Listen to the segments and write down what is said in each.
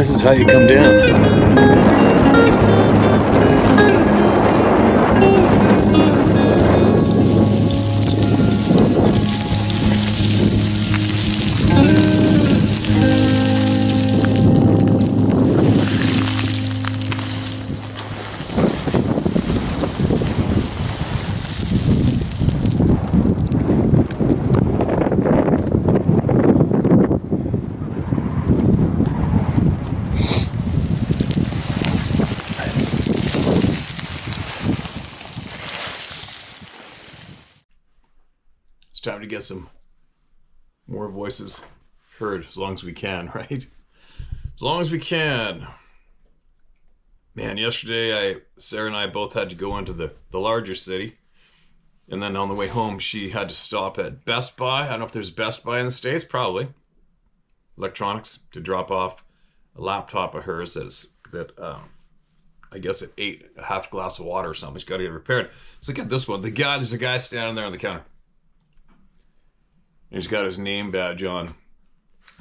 This is how you come down. It's time to get some more voices heard as long as we can, right? As long as we can. Man, yesterday Sarah and I both had to go into the larger city. And then on the way home, she had to stop at Best Buy. I don't know if there's Best Buy in the States, probably. Electronics, to drop off a laptop of hers that I guess it ate a half glass of water or something. She's got to get repaired. So get this one. There's a guy standing there on the counter. And he's got his name badge on.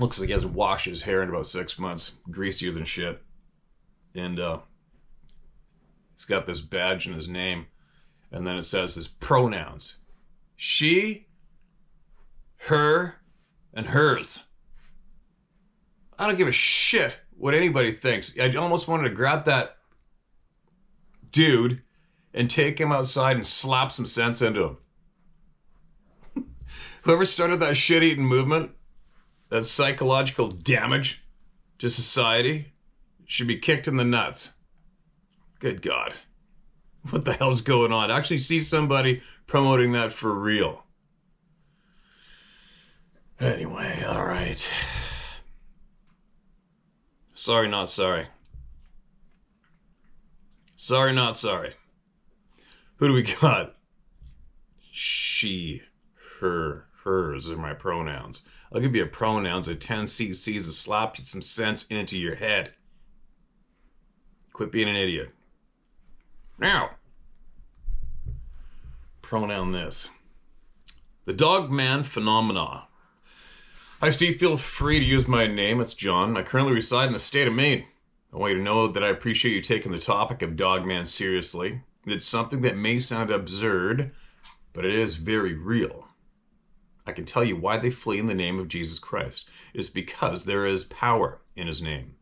Looks like he hasn't washed his hair in about 6 months. Greasier than shit. And he's got this badge in his name. And then it says his pronouns. She, her, and hers. I don't give a shit what anybody thinks. I almost wanted to grab that dude and take him outside and slap some sense into him. Whoever started that shit-eating movement, that psychological damage to society, should be kicked in the nuts. Good God. What the hell's going on? I actually see somebody promoting that for real. Anyway, all right. Sorry, not sorry. Sorry, not sorry. Who do we got? She, her, hers are my pronouns. I'll give you a pronouns of 10 cc's to slap you some sense into your head. Quit being an idiot. Now, pronoun this. The dog man phenomena. Hi Steve, feel free to use my name. It's John. I currently reside in the state of Maine. I want you to know that I appreciate you taking the topic of dog man seriously. It's something that may sound absurd, but it is very real. I can tell you why they flee in the name of Jesus Christ. It's because there is power in his name.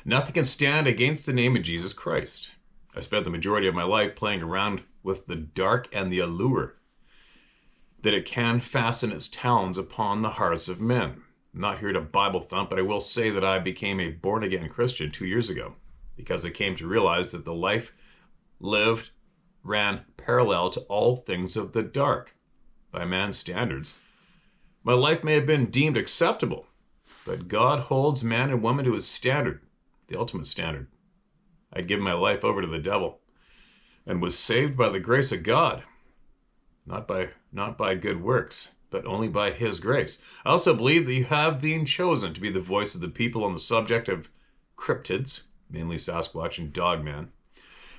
Nothing can stand against the name of Jesus Christ. I spent the majority of my life playing around with the dark and the allure that it can fasten its talons upon the hearts of men. I'm not here to Bible thump, but I will say that I became a born-again Christian 2 years ago because I came to realize that the life lived ran parallel to all things of the dark. By man's standards, my life may have been deemed acceptable, but God holds man and woman to his standard, the ultimate standard. I'd given my life over to the devil and was saved by the grace of God, not by good works, but only by his grace. I also believe that you have been chosen to be the voice of the people on the subject of cryptids, mainly Sasquatch and Dogman.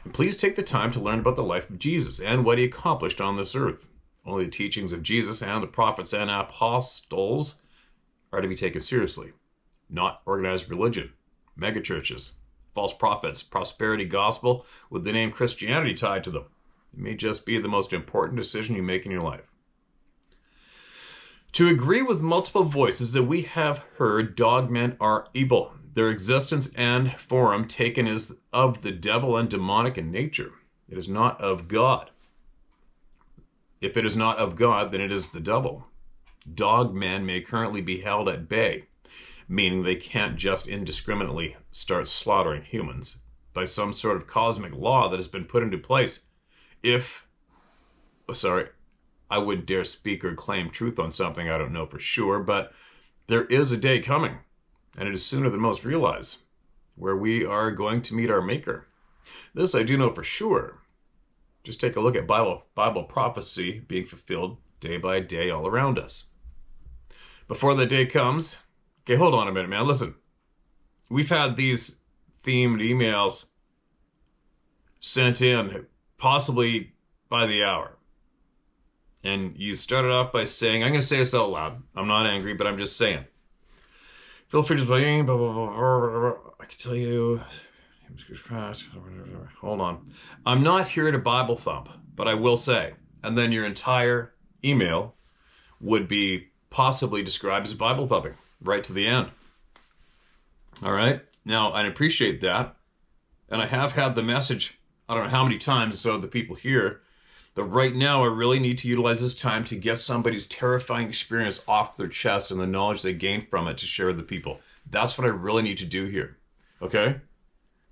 And please take the time to learn about the life of Jesus and what he accomplished on this earth. Only the teachings of Jesus and the prophets and apostles are to be taken seriously, not organized religion, megachurches, false prophets, prosperity gospel with the name Christianity tied to them. It may just be the most important decision you make in your life. To agree with multiple voices that we have heard dogmen are evil. Their existence and form taken is of the devil and demonic in nature. It is not of God. If it is not of God, then it is the devil. Dogmen may currently be held at bay, meaning they can't just indiscriminately start slaughtering humans by some sort of cosmic law that has been put into place. I wouldn't dare speak or claim truth on something I don't know for sure, but there is a day coming, and it is sooner than most realize, where we are going to meet our Maker. This I do know for sure. Just take a look at Bible prophecy being fulfilled day by day all around us. Before that day comes, okay, hold on a minute, man. Listen, we've had these themed emails sent in possibly by the hour. And you started off by saying, I'm going to say this out loud. I'm not angry, but I'm just saying. Feel free to explain, blah, blah, blah, blah, blah, blah. I can tell you. Hold on. I'm not here to Bible thump, but I will say, and then your entire email would be possibly described as Bible thumping, right to the end. All right? Now, I appreciate that, and I have had the message, I don't know how many times, so the people here, that right now I really need to utilize this time to get somebody's terrifying experience off their chest and the knowledge they gained from it to share with the people. That's what I really need to do here, okay?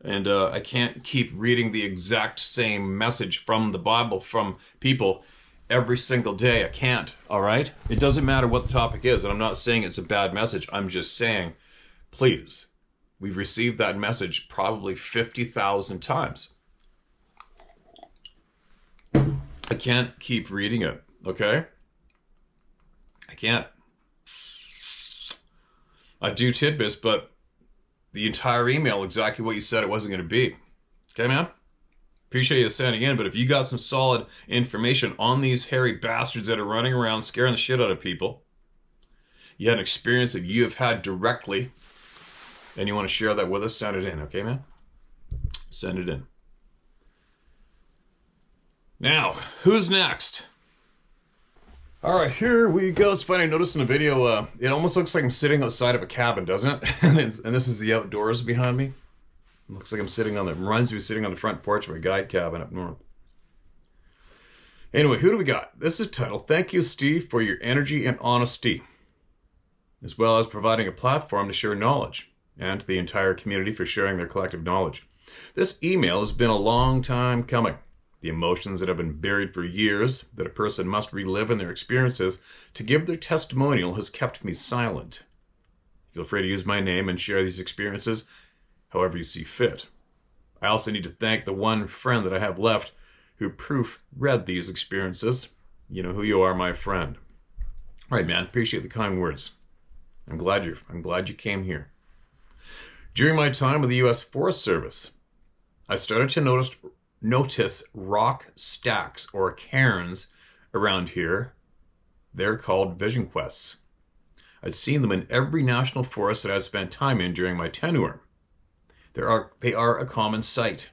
And I can't keep reading the exact same message from the Bible from people every single day. I can't, all right? It doesn't matter what the topic is, and I'm not saying it's a bad message. I'm just saying, please, we've received that message probably 50,000 times. I can't keep reading it, okay? I can't. I do tidbits, but the entire email, exactly what you said it wasn't going to be. Okay, man? Appreciate you sending in, but if you got some solid information on these hairy bastards that are running around scaring the shit out of people, you had an experience that you have had directly, and you want to share that with us, send it in, okay, man? Send it in. Now, who's next? All right, here we go. It's funny, I noticed in the video, it almost looks like I'm sitting outside of a cabin, doesn't it? And this is the outdoors behind me. It looks like I'm sitting on the, reminds me of sitting on the front porch of a guide cabin up north. Anyway, who do we got? This is titled, Thank You, Steve, for your energy and honesty, as well as providing a platform to share knowledge, and to the entire community for sharing their collective knowledge. This email has been a long time coming. The emotions that have been buried for years, that a person must relive in their experiences to give their testimonial, has kept me silent. Feel free to use my name and share these experiences however you see fit. I also need to thank the one friend that I have left who proofread these experiences. You know who you are, my friend. All right, man, appreciate the kind words. I'm glad you came here. During my time with the U.S. Forest Service, I started to notice rock stacks or cairns around here. They're called vision quests. I'd seen them in every national forest that I spent time in during my tenure. They are a common sight.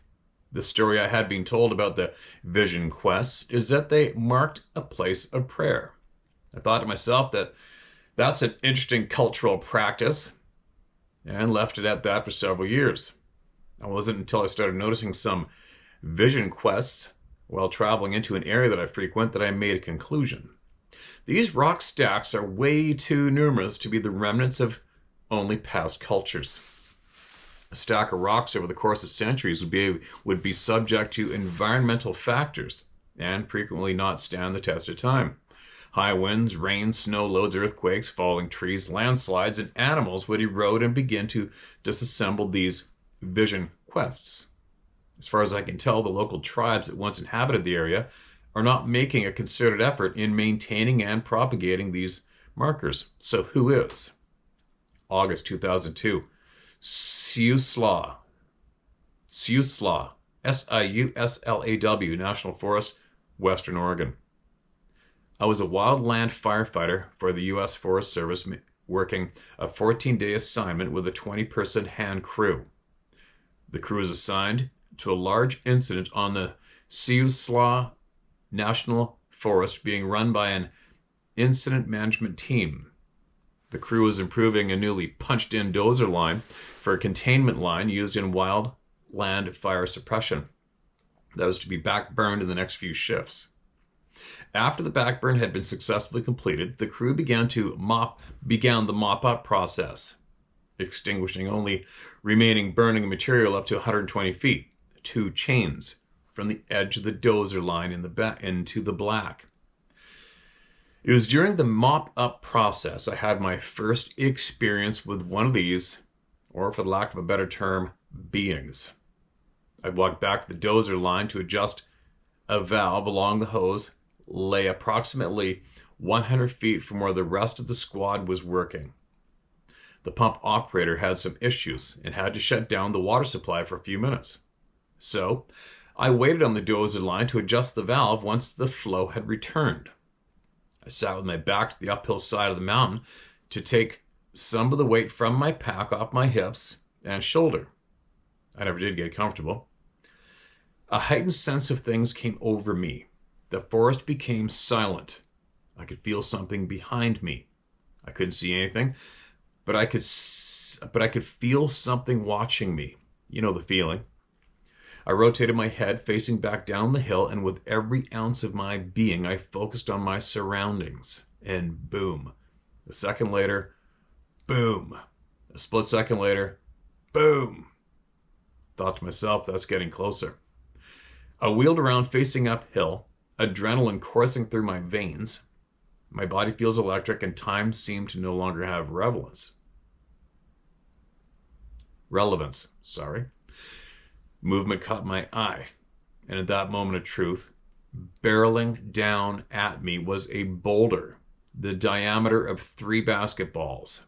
The story I had been told about the vision quests is that they marked a place of prayer. I thought to myself that that's an interesting cultural practice, and left it at that for several years. It wasn't until I started noticing some vision quests while traveling into an area that I frequent that I made a conclusion. These rock stacks are way too numerous to be the remnants of only past cultures. A stack of rocks over the course of centuries would be subject to environmental factors and frequently not stand the test of time. High winds, rain, snow loads, earthquakes, falling trees, landslides, and animals would erode and begin to disassemble these vision quests. As far as I can tell, the local tribes that once inhabited the area are not making a concerted effort in maintaining and propagating these markers. So who is? August 2002. Siuslaw, S-I-U-S-L-A-W, National Forest, Western Oregon. I was a wildland firefighter for the U.S. Forest Service working a 14-day assignment with a 20-person hand crew. The crew was assigned to a large incident on the Siuslaw National Forest being run by an incident management team. The crew was improving a newly punched-in dozer line for a containment line used in wildland fire suppression that was to be backburned in the next few shifts. After the backburn had been successfully completed, the crew began the mop-up process, extinguishing only remaining burning material up to 120 feet, 2 chains from the edge of the dozer line into the black. It was during the mop-up process I had my first experience with one of these, or for the lack of a better term, beings. I walked back to the dozer line to adjust a valve along the hose, lay approximately 100 feet from where the rest of the squad was working. The pump operator had some issues and had to shut down the water supply for a few minutes. So I waited on the dozer line to adjust the valve once the flow had returned. I sat with my back to the uphill side of the mountain to take some of the weight from my pack off my hips and shoulder. I never did get comfortable. A heightened sense of things came over me. The forest became silent. I could feel something behind me. I couldn't see anything, but I could feel something watching me. You know the feeling. I rotated my head, facing back down the hill, and with every ounce of my being, I focused on my surroundings. And boom. A second later, boom. A split second later, boom. Thought to myself, that's getting closer. I wheeled around facing uphill, adrenaline coursing through my veins. My body feels electric and time seemed to no longer have relevance. Movement caught my eye, and at that moment of truth, barreling down at me was a boulder, the diameter of 3 basketballs.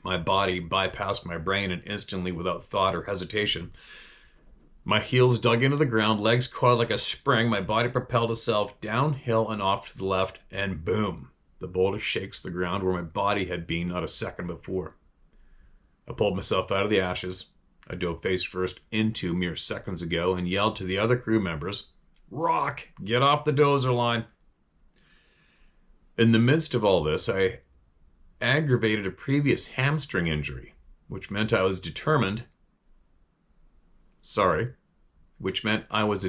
My body bypassed my brain and instantly, without thought or hesitation, my heels dug into the ground, legs coiled like a spring, my body propelled itself downhill and off to the left, and boom, the boulder shakes the ground where my body had been not a second before. I pulled myself out of the ashes. I dove face first into mere seconds ago and yelled to the other crew members, "Rock, get off the dozer line." In the midst of all this, I aggravated a previous hamstring injury, which meant I was a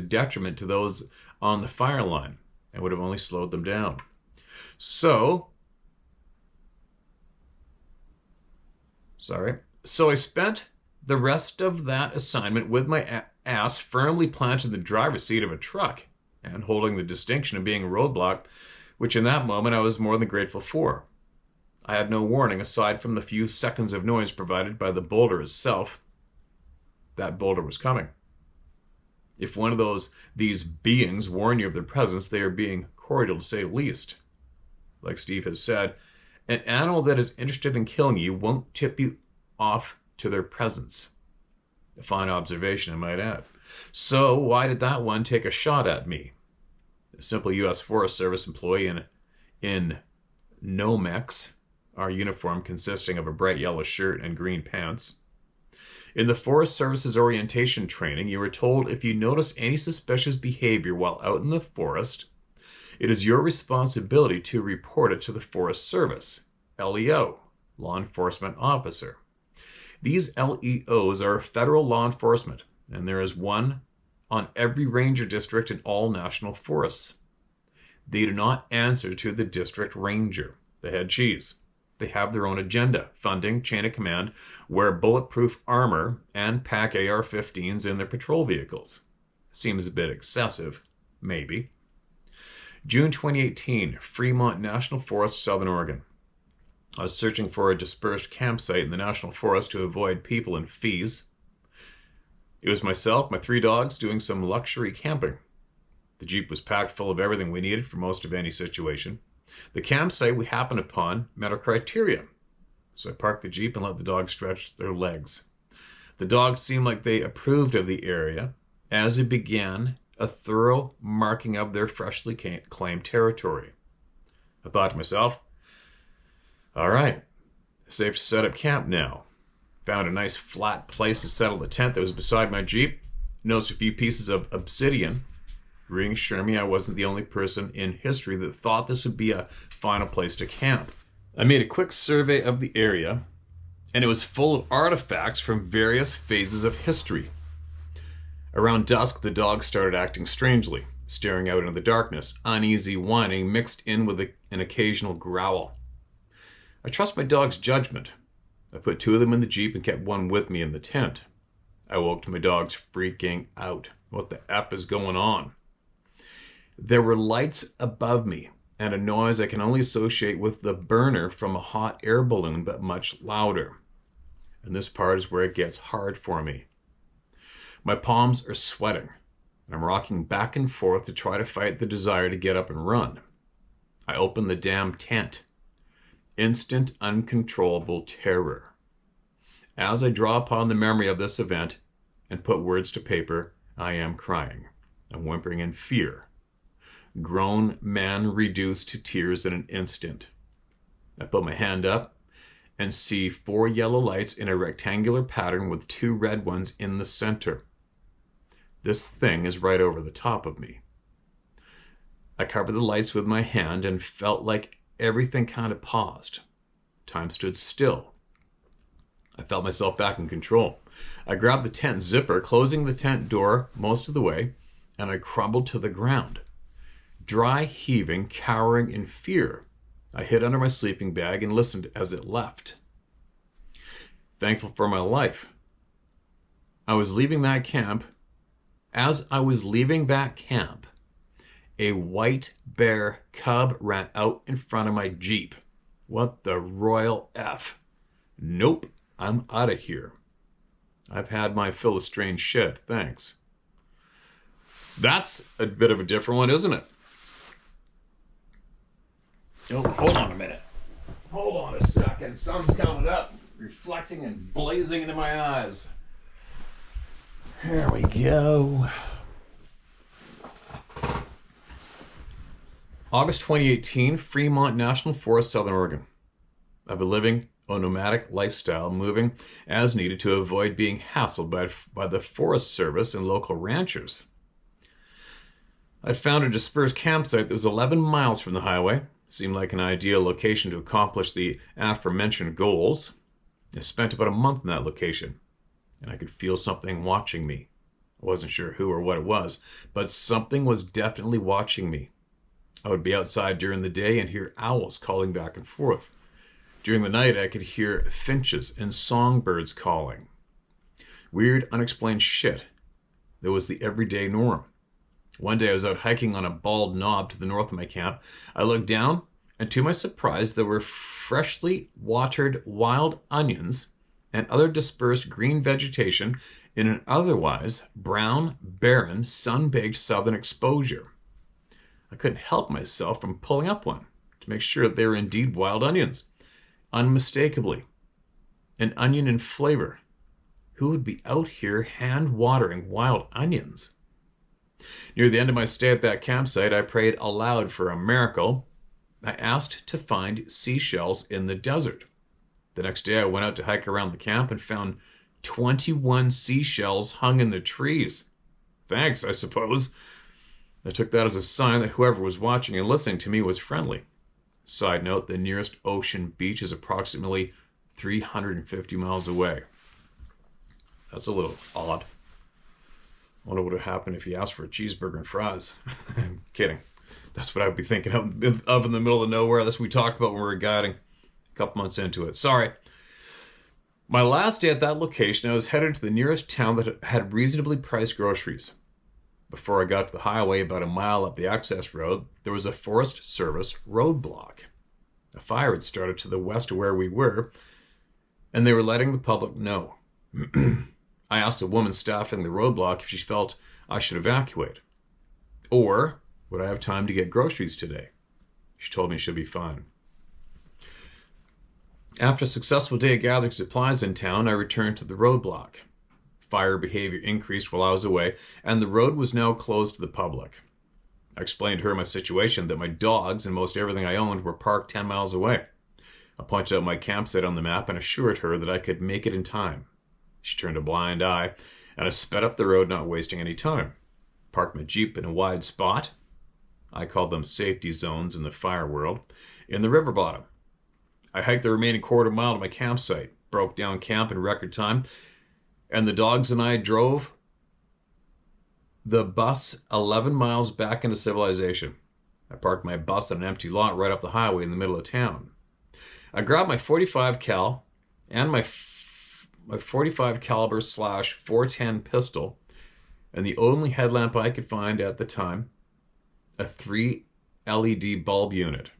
detriment to those on the fire line and would have only slowed them down. So I spent the rest of that assignment with my ass firmly planted in the driver's seat of a truck and holding the distinction of being a roadblock, which in that moment I was more than grateful for. I had no warning aside from the few seconds of noise provided by the boulder itself. That boulder was coming. If one of these beings warn you of their presence, they are being cordial to say the least. Like Steve has said, an animal that is interested in killing you won't tip you off to their presence. A fine observation, I might add. So why did that one take a shot at me? A simple U.S. Forest Service employee in Nomex, our uniform consisting of a bright yellow shirt and green pants. In the Forest Service's orientation training, you were told if you notice any suspicious behavior while out in the forest, it is your responsibility to report it to the Forest Service, LEO, Law Enforcement Officer. These LEOs are federal law enforcement, and there is one on every ranger district in all national forests. They do not answer to the district ranger, the head cheese. They have their own agenda, funding, chain of command, wear bulletproof armor, and pack AR-15s in their patrol vehicles. Seems a bit excessive, maybe. June 2018, Fremont National Forest, Southern Oregon. I was searching for a dispersed campsite in the National Forest to avoid people and fees. It was myself, my 3 dogs, doing some luxury camping. The Jeep was packed full of everything we needed for most of any situation. The campsite we happened upon met our criteria, so I parked the Jeep and let the dogs stretch their legs. The dogs seemed like they approved of the area as it began a thorough marking of their freshly claimed territory. I thought to myself, all right, safe to set up camp now. Found a nice flat place to settle the tent that was beside my Jeep. Noticed a few pieces of obsidian. Reassuring me I wasn't the only person in history that thought this would be a final place to camp. I made a quick survey of the area, and it was full of artifacts from various phases of history. Around dusk, the dogs started acting strangely, staring out into the darkness, uneasy whining mixed in with an occasional growl. I trust my dog's judgment. I put 2 of them in the Jeep and kept one with me in the tent. I woke to my dogs freaking out. What the F is going on? There were lights above me and a noise I can only associate with the burner from a hot air balloon, but much louder. And this part is where it gets hard for me. My palms are sweating, and I'm rocking back and forth to try to fight the desire to get up and run. I open the damn tent. Instant, uncontrollable terror. As I draw upon the memory of this event and put words to paper, I am crying. I'm whimpering in fear. Grown man reduced to tears in an instant. I put my hand up and see 4 yellow lights in a rectangular pattern with 2 red ones in the center. This thing is right over the top of me. I covered the lights with my hand and felt like everything kind of paused. Time stood still. I felt myself back in control. I grabbed the tent zipper, closing the tent door most of the way, and I crumbled to the ground. Dry heaving, cowering in fear, I hid under my sleeping bag and listened as it left. Thankful for my life. As I was leaving that camp, a white bear cub ran out in front of my Jeep. What the royal F? Nope, I'm out of here. I've had my fill of strange shit, thanks. That's a bit of a different one, isn't it? Oh, hold on a minute. Hold on a second. Sun's coming up, reflecting and blazing into my eyes. There we go. August 2018, Fremont National Forest, Southern Oregon. I've been living a nomadic lifestyle, moving as needed to avoid being hassled by the Forest Service and local ranchers. I'd found a dispersed campsite that was 11 miles from the highway. Seemed like an ideal location to accomplish the aforementioned goals. I spent about a month in that location, and I could feel something watching me. I wasn't sure who or what it was, but something was definitely watching me. I would be outside during the day and hear owls calling back and forth. During the night, I could hear finches and songbirds calling. Weird, unexplained shit that was the everyday norm. One day I was out hiking on a bald knob to the north of my camp. I looked down, and to my surprise, there were freshly watered wild onions and other dispersed green vegetation in an otherwise brown, barren, sun-baked southern exposure. I couldn't help myself from pulling up one to make sure that they were indeed wild onions. Unmistakably, an onion in flavor. Who would be out here hand-watering wild onions? Near the end of my stay at that campsite, I prayed aloud for a miracle. I asked to find seashells in the desert. The next day, I went out to hike around the camp and found 21 seashells hung in the trees. Thanks, I suppose. I took that as a sign that whoever was watching and listening to me was friendly. Side note, the nearest ocean beach is approximately 350 miles away. That's a little odd. I wonder what would happen if you asked for a cheeseburger and fries. I'm kidding. That's what I would be thinking of in the middle of nowhere. That's what we talked about when we were guiding a couple months into it. Sorry. My last day at that location, I was headed to the nearest town that had reasonably priced groceries. Before I got to the highway, about a mile up the access road, there was a Forest Service roadblock. A fire had started to the west of where we were, and they were letting the public know. I asked the woman staffing the roadblock if she felt I should evacuate. Or would I have time to get groceries today? She told me it should be fine. After a successful day of gathering supplies in town, I returned to the roadblock. Fire behavior increased while I was away, and the road was now closed to the public. I explained to her my situation, that my dogs and most everything I owned were parked 10 miles away. I pointed out my campsite on the map and assured her that I could make it in time. She turned a blind eye, and I sped up the road, not wasting any time. Parked my Jeep in a wide spot. I call them safety zones in the fire world, in the river bottom. I hiked the remaining quarter mile to my campsite, broke down camp in record time, and the dogs and I drove the bus 11 miles back into civilization. I parked my bus on an empty lot right off the highway in the middle of town. I grabbed my .45 cal and my .45 caliber /410 pistol, and the only headlamp I could find at the time, a 3 LED bulb unit.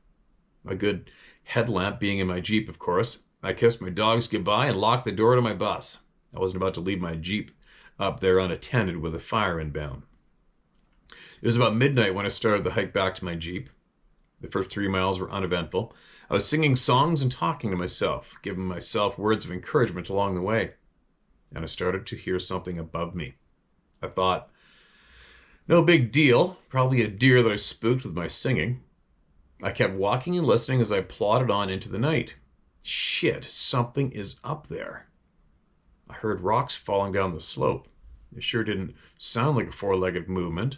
A good headlamp being in my Jeep, of course. I kissed my dogs goodbye and locked the door to my bus. I wasn't about to leave my Jeep up there unattended with a fire inbound. It was about midnight when I started the hike back to my Jeep. The first 3 miles were uneventful. I was singing songs and talking to myself, giving myself words of encouragement along the way. And I started to hear something above me. I thought, no big deal, probably a deer that I spooked with my singing. I kept walking and listening as I plodded on into the night. Shit, something is up there. I heard rocks falling down the slope. It sure didn't sound like a four-legged movement.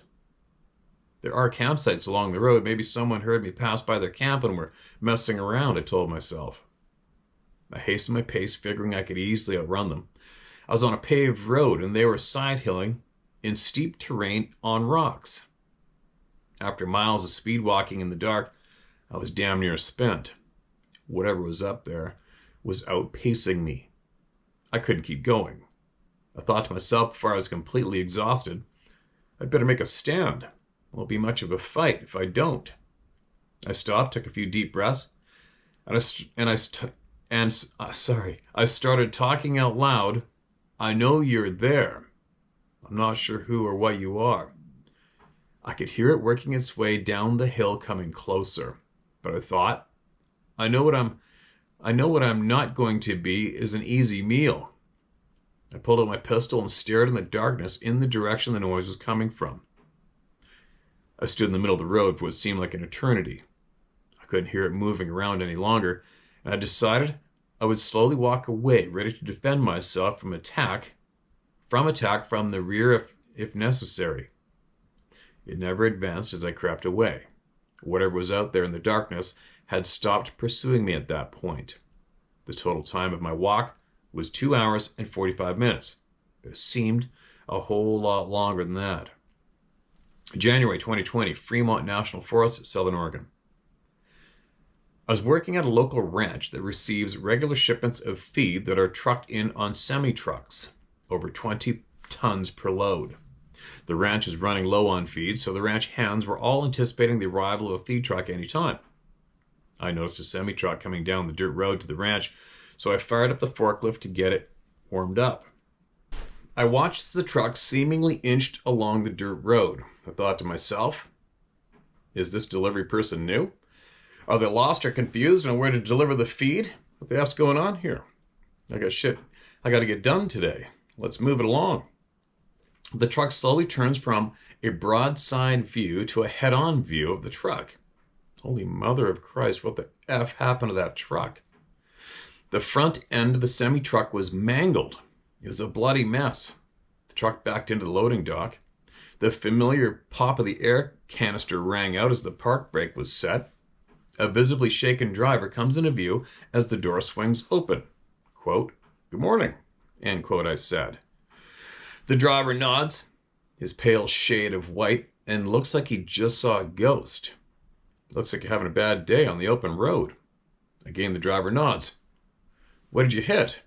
There are campsites along the road. Maybe someone heard me pass by their camp and were messing around, I told myself. I hastened my pace, figuring I could easily outrun them. I was on a paved road, and they were side-hilling in steep terrain on rocks. After miles of speed walking in the dark, I was damn near spent. Whatever was up there was outpacing me. I couldn't keep going. I thought to myself before I was completely exhausted, I'd better make a stand. It won't be much of a fight if I don't. I stopped, took a few deep breaths, and I started talking out loud. I know you're there. I'm not sure who or what you are. I could hear it working its way down the hill, coming closer. But I thought, I know what I'm not going to be is an easy meal. I pulled out my pistol and stared in the darkness in the direction the noise was coming from. I stood in the middle of the road for what seemed like an eternity. I couldn't hear it moving around any longer, and I decided I would slowly walk away, ready to defend myself from attack from the rear if necessary. It never advanced as I crept away. Whatever was out there in the darkness had stopped pursuing me at that point. The total time of my walk was 2 hours and 45 minutes, but it seemed a whole lot longer than that. January 2020, Fremont National Forest, Southern Oregon. I was working at a local ranch that receives regular shipments of feed that are trucked in on semi-trucks, over 20 tons per load. The ranch is running low on feed, so the ranch hands were all anticipating the arrival of a feed truck any time. I noticed a semi-truck coming down the dirt road to the ranch, so I fired up the forklift to get it warmed up. I watched as the truck seemingly inched along the dirt road. I thought to myself, is this delivery person new? Are they lost or confused on where to deliver the feed? What the F's going on here? I got shit I got to get done today. Let's move it along. The truck slowly turns from a broadside view to a head-on view of the truck. Holy mother of Christ, what the F happened to that truck? The front end of the semi-truck was mangled. It was a bloody mess. The truck backed into the loading dock. The familiar pop of the air canister rang out as the park brake was set. A visibly shaken driver comes into view as the door swings open. Quote, "Good morning," end quote, I said. The driver nods, his pale shade of white, and looks like he just saw a ghost. Looks like you're having a bad day on the open road. Again, the driver nods. What did you hit?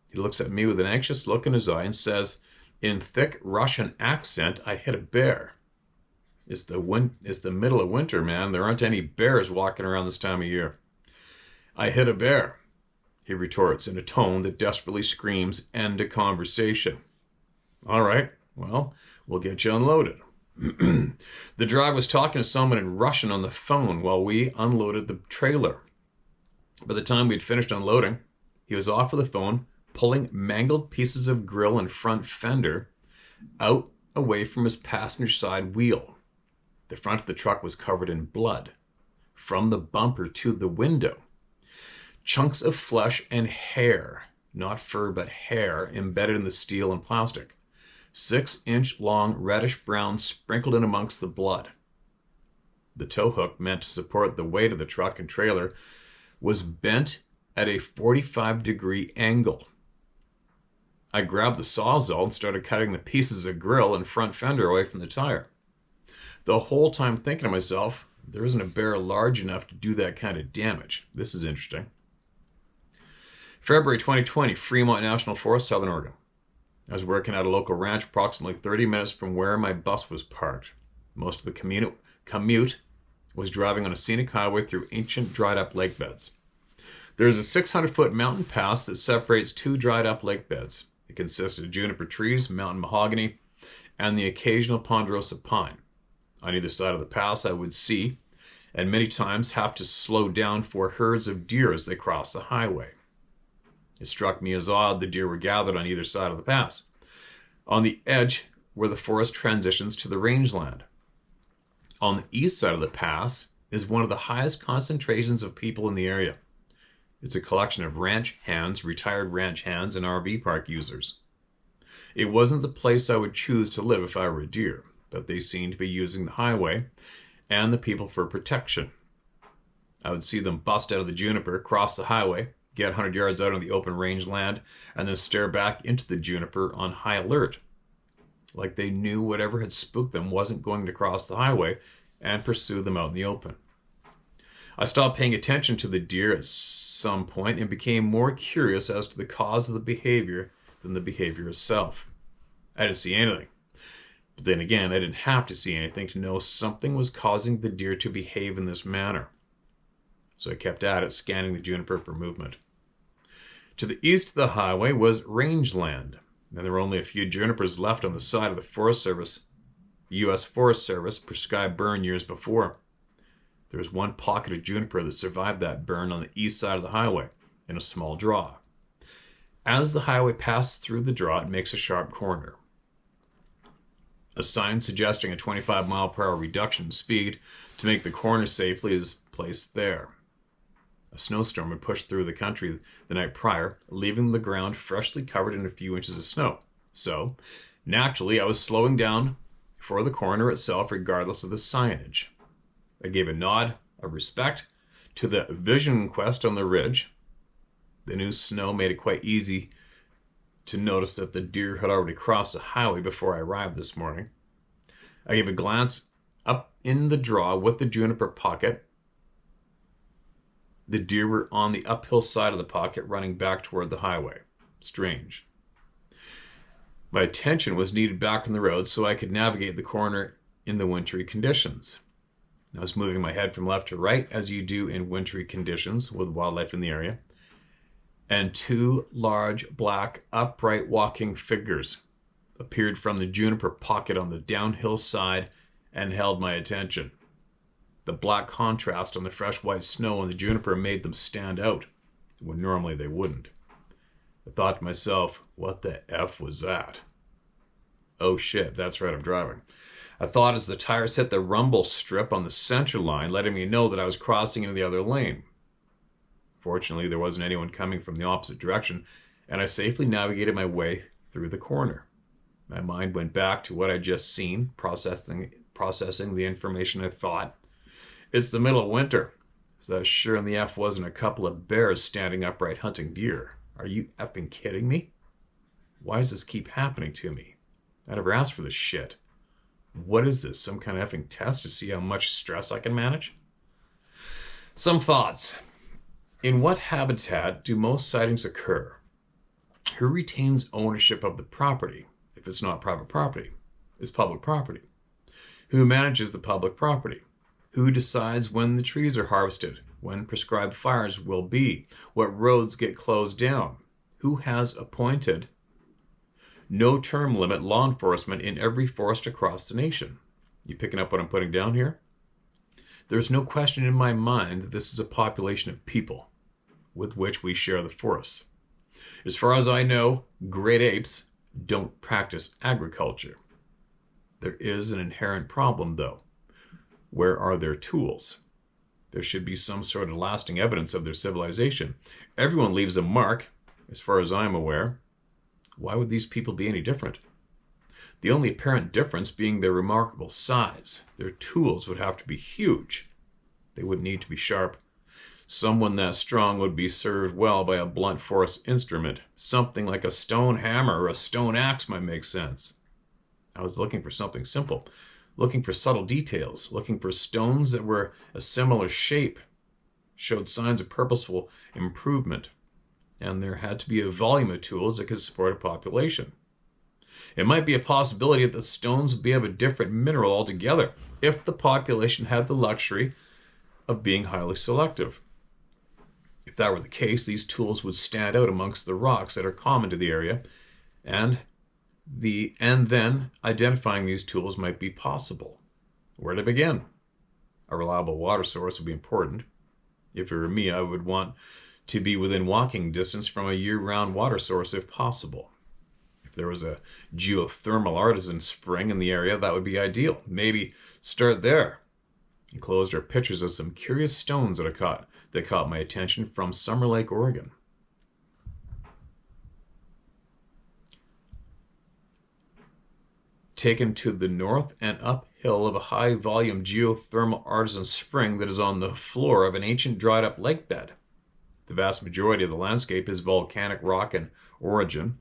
He looks at me with an anxious look in his eye and says, in thick Russian accent, I hit a bear. It's the middle of winter, man. There aren't any bears walking around this time of year. I hit a bear, he retorts in a tone that desperately screams, end a conversation. All right, well, we'll get you unloaded. The driver was talking to someone in Russian on the phone while we unloaded the trailer. By the time we'd finished unloading, he was off of the phone, pulling mangled pieces of grill and front fender out away from his passenger side wheel. The front of the truck was covered in blood, from the bumper to the window. Chunks of flesh and hair, not fur but hair, embedded in the steel and plastic. 6-inch long reddish brown sprinkled in amongst the blood. The tow hook meant to support the weight of the truck and trailer was bent at a 45-degree angle. I grabbed the Sawzall and started cutting the pieces of grill and front fender away from the tire. The whole time thinking to myself, there isn't a bear large enough to do that kind of damage. This is interesting. February 2020, Fremont National Forest, Southern Oregon. I was working at a local ranch approximately 30 minutes from where my bus was parked. Most of the commute was driving on a scenic highway through ancient dried-up lake beds. There is a 600-foot mountain pass that separates two dried-up lake beds. It consists of juniper trees, mountain mahogany, and the occasional ponderosa pine. On either side of the pass I would see, and many times have to slow down for herds of deer as they cross the highway. It struck me as odd the deer were gathered on either side of the pass, on the edge where the forest transitions to the rangeland. On the east side of the pass is one of the highest concentrations of people in the area. It's a collection of ranch hands, retired ranch hands, and RV park users. It wasn't the place I would choose to live if I were a deer, but they seemed to be using the highway and the people for protection. I would see them bust out of the juniper, cross the highway, get 100 yards out on the open range land, and then stare back into the juniper on high alert, like they knew whatever had spooked them wasn't going to cross the highway and pursue them out in the open. I stopped paying attention to the deer at some point and became more curious as to the cause of the behavior than the behavior itself. I didn't see anything. But then again, I didn't have to see anything to know something was causing the deer to behave in this manner. So I kept at it, scanning the juniper for movement. To the east of the highway was rangeland, and there were only a few junipers left on the side of the Forest Service, U.S. Forest Service prescribed burn years before. There was one pocket of juniper that survived that burn on the east side of the highway, in a small draw. As the highway passes through the draw, it makes a sharp corner. A sign suggesting a 25-mile-per-hour reduction in speed to make the corner safely is placed there. A snowstorm had pushed through the country the night prior, leaving the ground freshly covered in a few inches of snow. So, naturally, I was slowing down for the corner itself regardless of the signage. I gave a nod of respect to the vision quest on the ridge. The new snow made it quite easy to notice that the deer had already crossed the highway before I arrived this morning. I gave a glance up in the draw with the juniper pocket. The deer were on the uphill side of the pocket, running back toward the highway. Strange. My attention was needed back on the road so I could navigate the corner in the wintry conditions. I was moving my head from left to right, as you do in wintry conditions with wildlife in the area, and two large, black, upright walking figures appeared from the juniper pocket on the downhill side and held my attention. The black contrast on the fresh white snow on the juniper made them stand out, when normally they wouldn't. I thought to myself, what the F was that? Oh shit, that's right, I'm driving. I thought as the tires hit the rumble strip on the center line, letting me know that I was crossing into the other lane. Fortunately, there wasn't anyone coming from the opposite direction, and I safely navigated my way through the corner. My mind went back to what I'd just seen, processing the information. I thought, it's the middle of winter, so that sure in the F wasn't a couple of bears standing upright hunting deer. Are you effing kidding me? Why does this keep happening to me? I never asked for this shit. What is this, some kind of effing test to see how much stress I can manage? Some thoughts. In what habitat do most sightings occur? Who retains ownership of the property? If it's not private property, it's public property. Who manages the public property? Who decides when the trees are harvested? When prescribed fires will be? What roads get closed down? Who has appointed no term limit law enforcement in every forest across the nation? You picking up what I'm putting down here? There's no question in my mind that this is a population of people with which we share the forests. As far as I know, great apes don't practice agriculture. There is an inherent problem, though. Where are their tools? There should be some sort of lasting evidence of their civilization. Everyone leaves a mark, as far as I'm aware. Why would these people be any different? The only apparent difference being their remarkable size. Their tools would have to be huge. They would need to be sharp. Someone that strong would be served well by a blunt force instrument. Something like a stone hammer or a stone axe might make sense. I was looking for something simple, looking for subtle details, looking for stones that were a similar shape, showed signs of purposeful improvement, and there had to be a volume of tools that could support a population. It might be a possibility that the stones would be of a different mineral altogether if the population had the luxury of being highly selective. If that were the case, these tools would stand out amongst the rocks that are common to the area, and then identifying these tools might be possible. Where to begin? A reliable water source would be important. If it were me, I would want to be within walking distance from a year-round water source if possible. If there was a geothermal artisan spring in the area, that would be ideal. Maybe start there. Enclosed are pictures of some curious stones that I caught that caught my attention from Summer Lake, Oregon. Taken to the north and uphill of a high-volume geothermal artesian spring that is on the floor of an ancient dried-up lake bed. The vast majority of the landscape is volcanic rock in origin.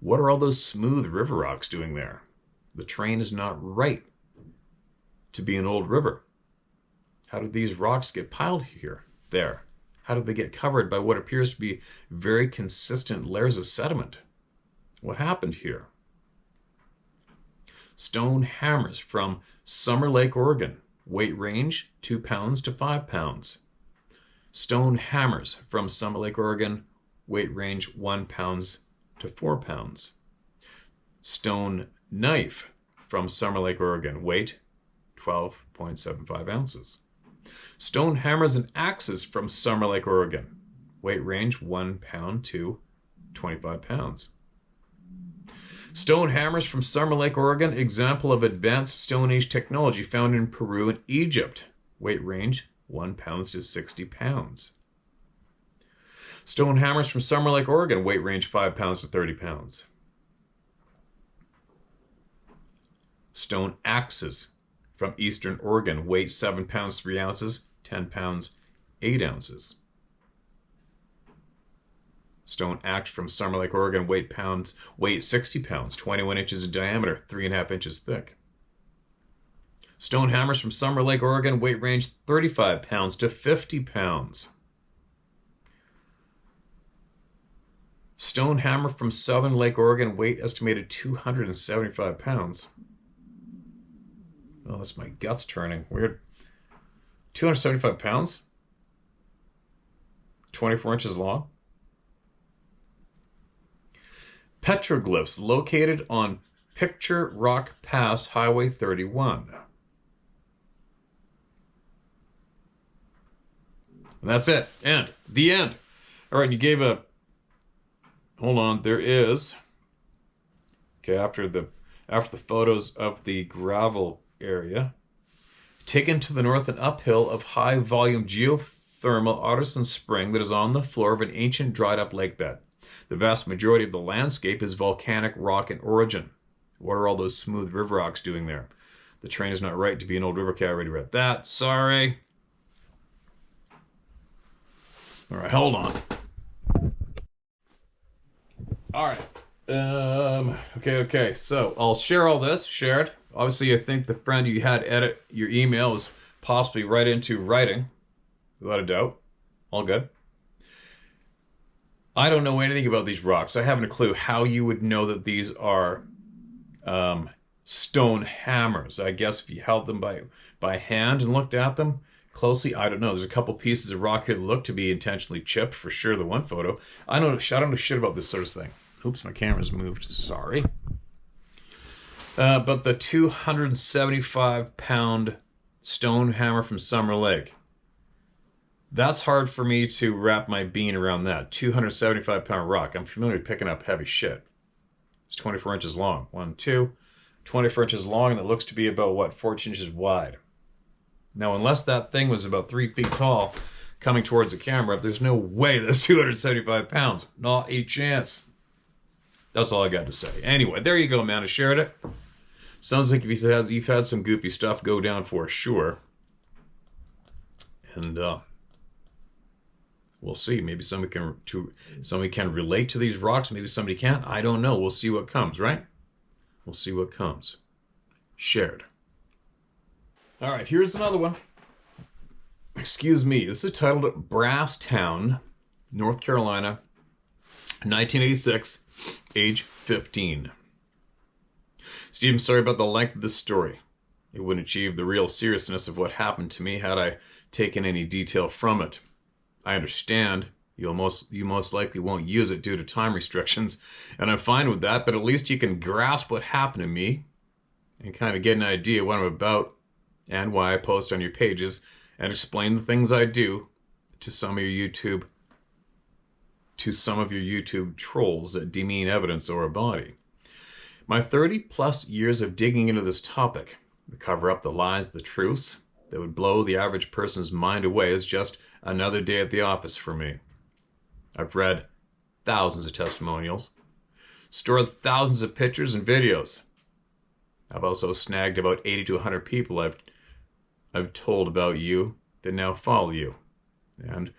What are all those smooth river rocks doing there? The terrain is not right to be an old river. How did these rocks get piled there? How did they get covered by what appears to be very consistent layers of sediment? What happened here? Stone hammers from Summer Lake, Oregon. Weight range 2 pounds to 5 pounds. Stone hammers from Summer Lake, Oregon. Weight range 1 pound to 4 pounds. Stone knife from Summer Lake, Oregon. Weight 12.75 ounces. Stone hammers and axes from Summer Lake, Oregon. Weight range 1 pound to 25 pounds. Stone hammers from Summer Lake, Oregon. Example of advanced Stone Age technology found in Peru and Egypt. Weight range 1 pound to 60 pounds. Stone hammers from Summer Lake, Oregon. Weight range 5 pounds to 30 pounds. Stone axes from Eastern Oregon. Weight 7 pounds 3 ounces, 10 pounds 8 ounces. Stone axe from Summer Lake, Oregon. Weight 60 pounds, 21 inches in diameter, 3.5 inches thick. Stone hammers from Summer Lake, Oregon. Weight range 35 pounds to 50 pounds. Stone hammer from Southern Lake, Oregon. Weight estimated 275 pounds. Oh, that's my guts turning. Weird. 275 pounds? 24 inches long? Petroglyphs located on Picture Rock Pass, Highway 31. And that's it. End. The end. All right, and you gave a... Hold on, there is... Okay, after the photos of the gravel area, taken to the north and uphill of high-volume geothermal artesian spring that is on the floor of an ancient dried-up lake bed. The vast majority of the landscape is volcanic rock in origin. What are all those smooth river rocks doing there? The terrain is not right to be an old river. Okay, I already read that. Sorry. All right, hold on. All right. Okay. So I'll share all this. Shared. Obviously, I think the friend you had edit your email is possibly right into writing. Without a doubt. All good. I don't know anything about these rocks. I haven't a clue how you would know that these are stone hammers. I guess if you held them by hand and looked at them closely, I don't know. There's a couple pieces of rock here that look to be intentionally chipped, for sure, the one photo. I don't know shit about this sort of thing. Oops, my camera's moved. Sorry. But the 275-pound stone hammer from Summer Lake. That's hard for me to wrap my bean around that. 275-pound rock. I'm familiar with picking up heavy shit. It's 24 inches long. 24 inches long, and it looks to be about, what, 14 inches wide. Now, unless that thing was about 3 feet tall coming towards the camera, there's no way that's 275 pounds. Not a chance. That's all I got to say. Anyway, there you go, man. I shared it. Sounds like you've had some goofy stuff go down for sure. And, we'll see. Maybe somebody can relate to these rocks. Maybe somebody can't. I don't know. We'll see what comes, right? We'll see what comes. Shared. All right, here's another one. Excuse me. This is titled Brasstown, North Carolina, 1986, age 15. Steve, I'm sorry about the length of this story. It wouldn't achieve the real seriousness of what happened to me had I taken any detail from it. I understand you most likely won't use it due to time restrictions, and I'm fine with that, but at least you can grasp what happened to me and kind of get an idea what I'm about and why I post on your pages and explain the things I do to some of your YouTube trolls that demean evidence or a body. My 30-plus years of digging into this topic to cover up the lies, the truths that would blow the average person's mind away is just Another day at the office for me. I've read thousands of testimonials, stored thousands of pictures and videos. I've also snagged about 80 to 100 people I've told about you that now follow you and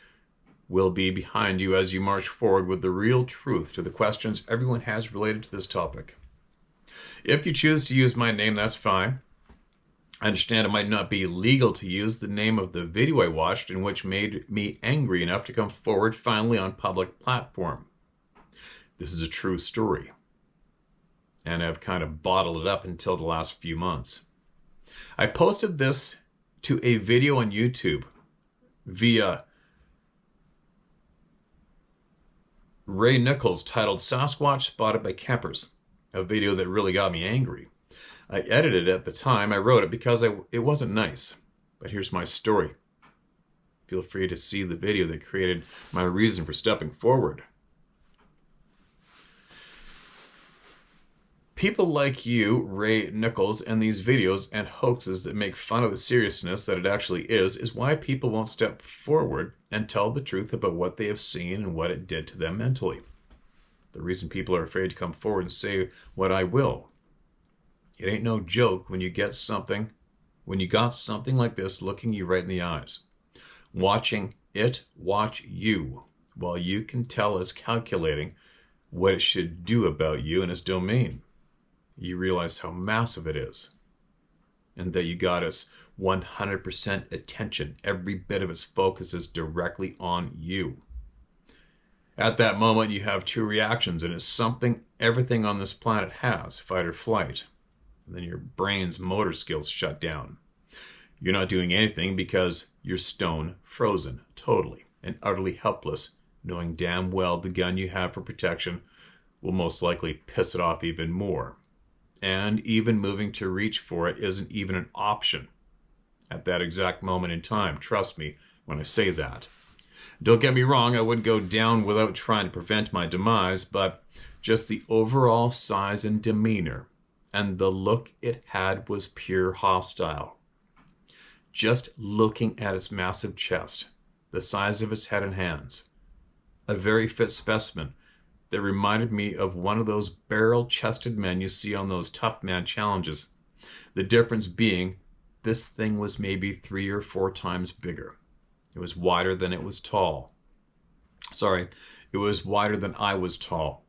will be behind you as you march forward with the real truth to the questions everyone has related to this topic. If you choose to use my name, that's fine. I understand it might not be legal to use the name of the video I watched and which made me angry enough to come forward finally on public platform. This is a true story, and I've kind of bottled it up until the last few months. I posted this to a video on YouTube via Ray Nichols titled Sasquatch Spotted by Campers, a video that really got me angry. I edited it at the time I wrote it because it wasn't nice. But here's my story. Feel free to see the video that created my reason for stepping forward. People like you, Ray Nichols, and these videos and hoaxes that make fun of the seriousness that it actually is why people won't step forward and tell the truth about what they have seen and what it did to them mentally. The reason people are afraid to come forward and say what I will. It ain't no joke when you got something like this looking you right in the eyes. Watching it watch you while you can tell it's calculating what it should do about you and its domain. You realize how massive it is and that you got its 100% attention. Every bit of its focus is directly on you. At that moment, you have two reactions, and it's something everything on this planet has, fight or flight. And then your brain's motor skills shut down. You're not doing anything because you're stone frozen, totally and utterly helpless, knowing damn well the gun you have for protection will most likely piss it off even more. And even moving to reach for it isn't even an option at that exact moment in time. Trust me when I say that. Don't get me wrong, I wouldn't go down without trying to prevent my demise, but just the overall size and demeanor and the look it had was pure hostile. Just looking at its massive chest, the size of its head and hands, a very fit specimen that reminded me of one of those barrel-chested men you see on those tough man challenges. The difference being, this thing was maybe 3 or 4 times bigger. It was wider than it was tall. Sorry, it was wider than I was tall.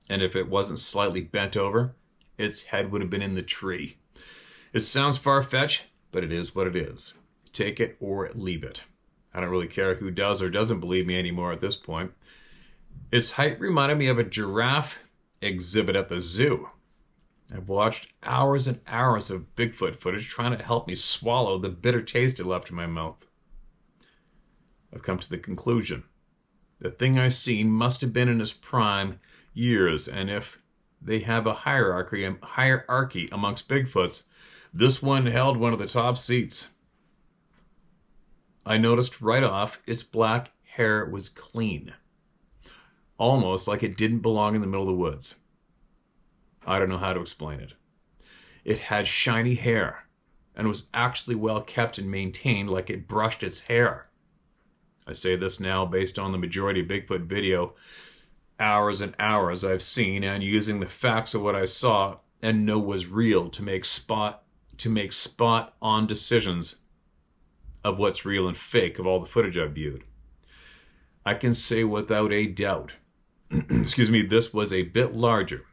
And if it wasn't slightly bent over, its head would have been in the tree. It sounds far-fetched, but it is what it is. Take it or leave it. I don't really care who does or doesn't believe me anymore at this point. Its height reminded me of a giraffe exhibit at the zoo. I've watched hours and hours of Bigfoot footage trying to help me swallow the bitter taste it left in my mouth. I've come to the conclusion. The thing I seen must have been in its prime years, and if they have a hierarchy amongst Bigfoots, this one held one of the top seats. I noticed right off its black hair was clean. Almost like it didn't belong in the middle of the woods. I don't know how to explain it. It had shiny hair and was actually well kept and maintained like it brushed its hair. I say this now based on the majority of Bigfoot video, hours and hours I've seen, and using the facts of what I saw and know was real to make spot on decisions of what's real and fake of all the footage I've viewed. I can say without a doubt, excuse me, this was a bit larger.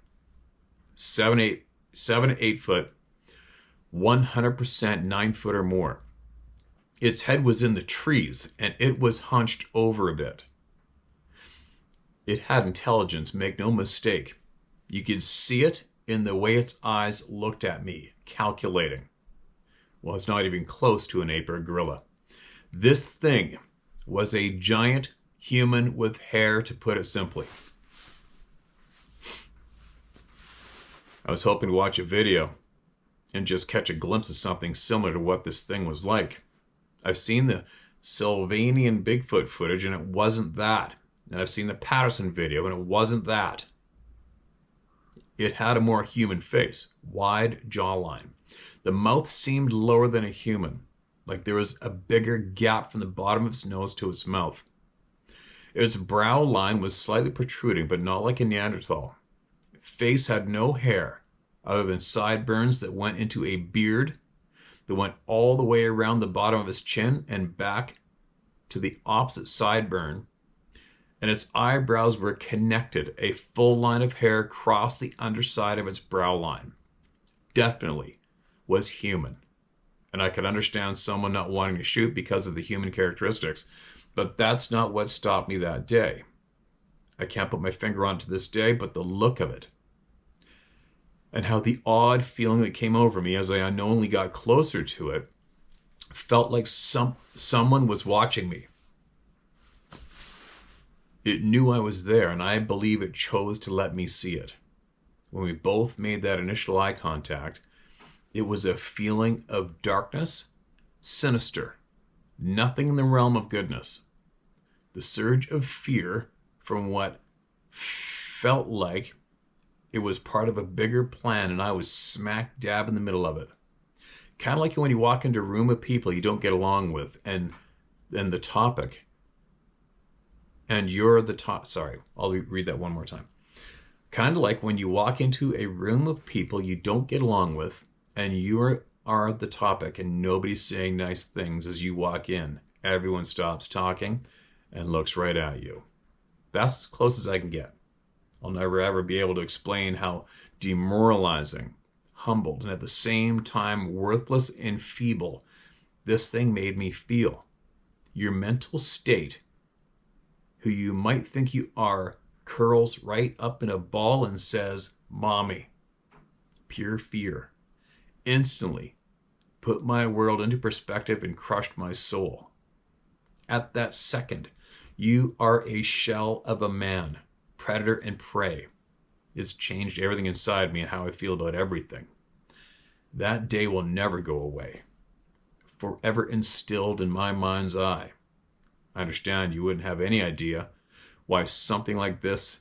7 to 8 foot, 100% 9 foot or more. Its head was in the trees and it was hunched over a bit. It had intelligence, make no mistake. You could see it in the way its eyes looked at me, calculating. Well, it's not even close to an ape or a gorilla. This thing was a giant human with hair, to put it simply. I was hoping to watch a video and just catch a glimpse of something similar to what this thing was like. I've seen the Sylvanian Bigfoot footage and it wasn't that. And I've seen the Patterson video and it wasn't that. It had a more human face, wide jawline. The mouth seemed lower than a human. like there was a bigger gap from the bottom of its nose to its mouth. Its brow line was slightly protruding, but not like a Neanderthal. Face had no hair, other than sideburns that went into a beard that went all the way around the bottom of its chin and back to the opposite sideburn. And its eyebrows were connected. A full line of hair crossed the underside of its brow line. Definitely was human. And I could understand someone not wanting to shoot because of the human characteristics, but that's not what stopped me that day. I can't put my finger on it to this day, but the look of it and how the odd feeling that came over me as I unknowingly got closer to it felt like someone was watching me. It knew I was there, and I believe it chose to let me see it. When we both made that initial eye contact, it was a feeling of darkness, sinister, nothing in the realm of goodness. The surge of fear from what felt like it was part of a bigger plan, and I was smack dab in the middle of it. Kind of like when you walk into a room of people you don't get along with, and the topic, and you're the top. Sorry, I'll read that one more time. Kind of like when you walk into a room of people you don't get along with, and you are the topic, and nobody's saying nice things as you walk in. Everyone stops talking and looks right at you. That's as close as I can get. I'll never ever be able to explain how demoralizing, humbled, and at the same time worthless and feeble this thing made me feel. Your mental state, who you might think you are, curls right up in a ball and says, "Mommy." Pure fear. Instantly put my world into perspective and crushed my soul. At that second, you are a shell of a man, predator and prey. It's changed everything inside me and how I feel about everything. That day will never go away. Forever instilled in my mind's eye. I understand you wouldn't have any idea why something like this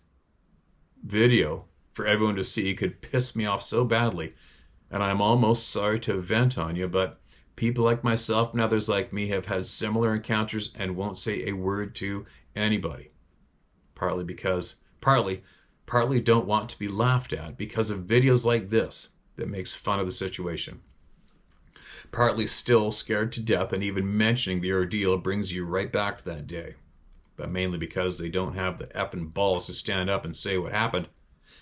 video for everyone to see could piss me off so badly, and I'm almost sorry to vent on you, but people like myself and others like me have had similar encounters and won't say a word to anybody. Partly don't want to be laughed at because of videos like this that makes fun of the situation. Partly still scared to death, and even mentioning the ordeal brings you right back to that day. But mainly because they don't have the effing balls to stand up and say what happened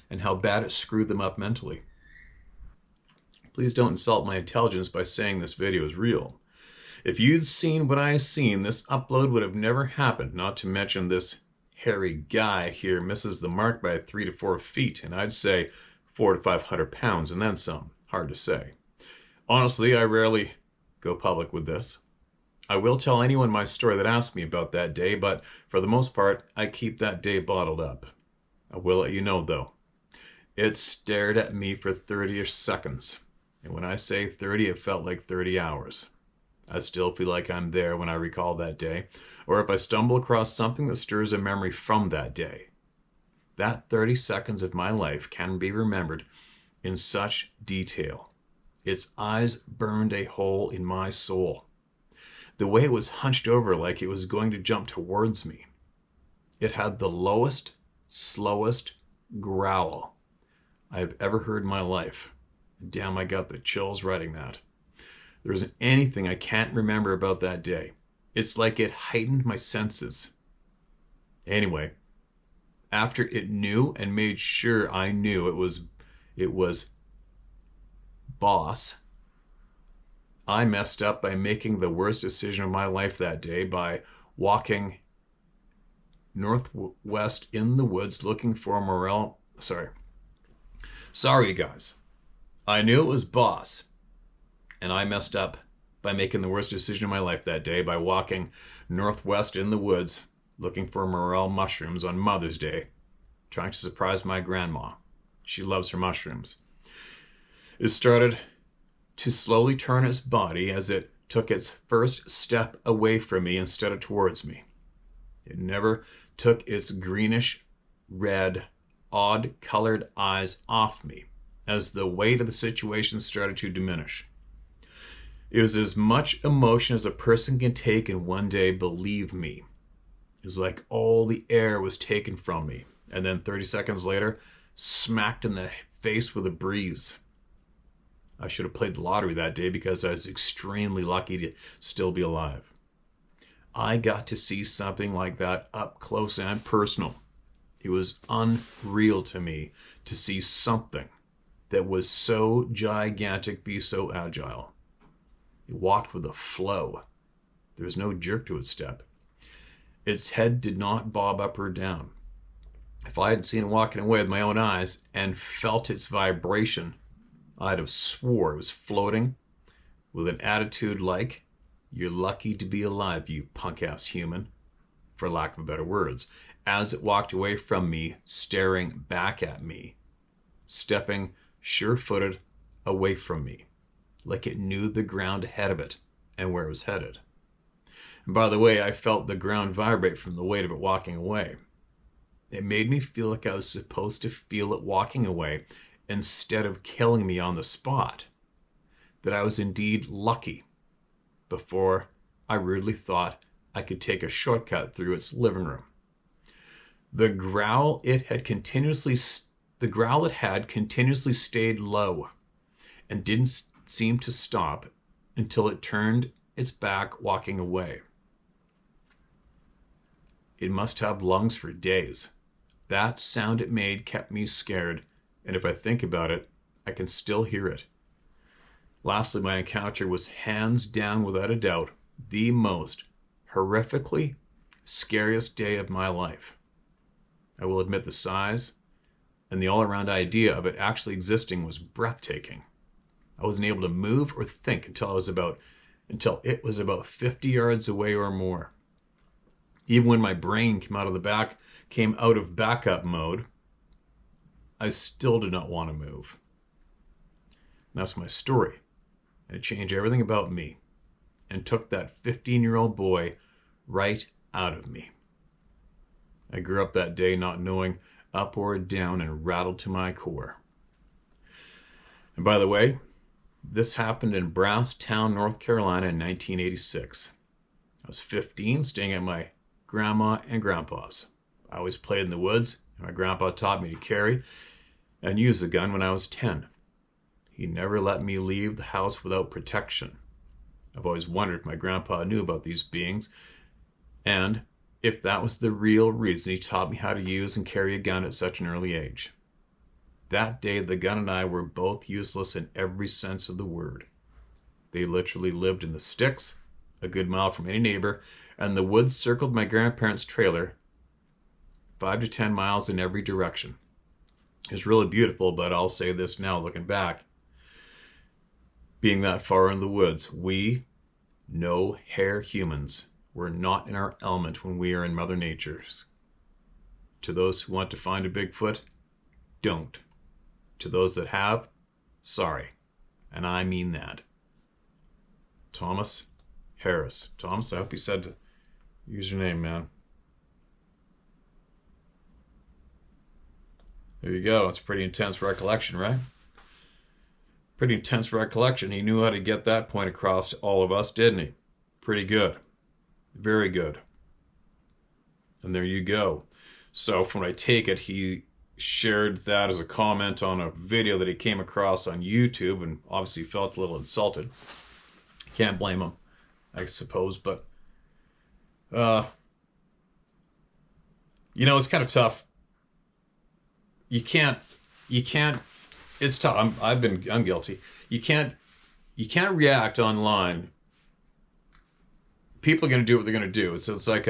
and how bad it screwed them up mentally. Please don't insult my intelligence by saying this video is real. If you'd seen what I seen, this upload would have never happened, not to mention this hairy guy here misses the mark by 3 to 4 feet, and I'd say 400 to 500 pounds and then some. Hard to say. Honestly, I rarely go public with this. I will tell anyone my story that asks me about that day, but for the most part, I keep that day bottled up. I will let you know, though. It stared at me for 30-ish seconds. And when I say 30, it felt like 30 hours. I still feel like I'm there when I recall that day, or if I stumble across something that stirs a memory from that day. That 30 seconds of my life can be remembered in such detail. Its eyes burned a hole in my soul. The way it was hunched over like it was going to jump towards me. It had the lowest, slowest growl I've ever heard in my life. Damn, I got the chills writing that. There isn't anything I can't remember about that day. It's like it heightened my senses. Anyway, after it knew and made sure I knew it was boss, I messed up by making the worst decision of my life that day by walking northwest in the woods looking for morel. Sorry, guys. I knew it was boss, and I messed up by making the worst decision of my life that day by walking northwest in the woods looking for morel mushrooms on Mother's Day, trying to surprise my grandma. She loves her mushrooms. It started to slowly turn its body as it took its first step away from me instead of towards me. It never took its greenish red, odd-colored eyes off me as the weight of the situation started to diminish. It was as much emotion as a person can take in one day, believe me. It was like all the air was taken from me. And then 30 seconds later, smacked in the face with a breeze. I should have played the lottery that day because I was extremely lucky to still be alive. I got to see something like that up close and personal. It was unreal to me to see something that was so gigantic be so agile. It walked with a flow. There was no jerk to its step. Its head did not bob up or down. If I had seen it walking away with my own eyes and felt its vibration, I'd have swore it was floating with an attitude like, "You're lucky to be alive, you punk-ass human," for lack of better words, as it walked away from me, staring back at me, stepping sure-footed away from me, like it knew the ground ahead of it and where it was headed. And by the way, I felt the ground vibrate from the weight of it walking away. It made me feel like I was supposed to feel it walking away instead of killing me on the spot. That I was indeed lucky before I rudely thought I could take a shortcut through its living room. The growl it had continuously stayed low and didn't seem to stop until it turned its back walking away. It must have lungs for days. That sound it made kept me scared, and if I think about it, I can still hear it. Lastly, my encounter was hands down, without a doubt, the most horrifically scariest day of my life. I will admit the size and the all-around idea of it actually existing was breathtaking. I wasn't able to move or think until it was about 50 yards away or more. Even when my brain came out of backup mode, I still did not want to move. And that's my story. And it changed everything about me and took that 15-year-old boy right out of me. I grew up that day not knowing up or down and rattled to my core. And by the way, this happened in Browstown, North Carolina in 1986. I was 15, staying at my grandma and grandpa's. I always played in the woods, and my grandpa taught me to carry and use a gun when I was 10. He never let me leave the house without protection. I've always wondered if my grandpa knew about these beings, and if that was the real reason he taught me how to use and carry a gun at such an early age. That day, the gun and I were both useless in every sense of the word. They literally lived in the sticks, a good mile from any neighbor, and the woods circled my grandparents' trailer 5 to 10 miles in every direction. It was really beautiful, but I'll say this now, looking back. Being that far in the woods, we, no-hair humans, were not in our element when we are in Mother Nature's. To those who want to find a Bigfoot, don't. To those that have, sorry. And I mean that. Thomas Harris. Thomas, I hope you said to use your name, man. There you go. It's a pretty intense recollection, right? Pretty intense recollection. He knew how to get that point across to all of us, didn't he? Pretty good. Very good. And there you go. So from what I take it, he shared that as a comment on a video that he came across on YouTube and obviously felt a little insulted. Can't blame him, I suppose, but it's kind of tough. You can't, it's tough. I'm guilty. You can't react online. People are going to do what they're going to do. It's like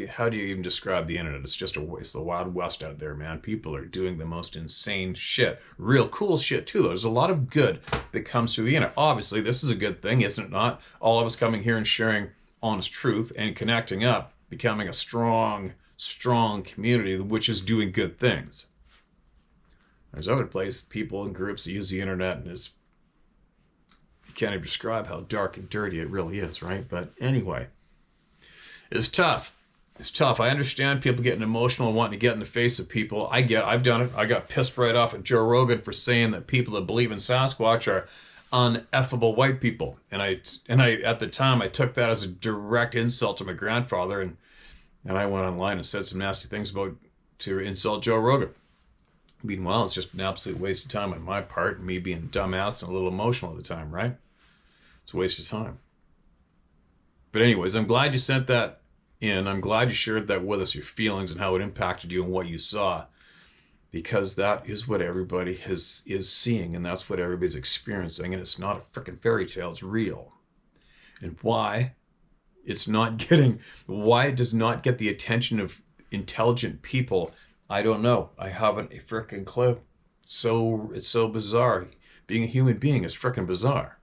how do you even describe the internet? It's the Wild West out there, man. People are doing the most insane shit. Real cool shit, too, though. There's a lot of good that comes through the internet. Obviously, this is a good thing, isn't it not? All of us coming here and sharing honest truth and connecting up, becoming a strong, strong community which is doing good things. There's other places, people and groups that use the internet, and you can't even describe how dark and dirty it really is, right? But anyway. It's tough. It's tough. I understand people getting emotional and wanting to get in the face of people. I've done it. I got pissed right off at Joe Rogan for saying that people that believe in Sasquatch are uneffable white people. And I at the time I took that as a direct insult to my grandfather, and I went online and said some nasty things about to insult Joe Rogan. Meanwhile, it's just an absolute waste of time on my part, me being a dumbass and a little emotional at the time, right? It's a waste of time. But anyways, I'm glad you sent that in. I'm glad you shared that with us, your feelings and how it impacted you and what you saw. Because that is what everybody is seeing, and that's what everybody's experiencing, and it's not a freaking fairy tale, it's real. And why it does not get the attention of intelligent people, I don't know. I haven't a freaking clue. It's so bizarre. Being a human being is freaking bizarre.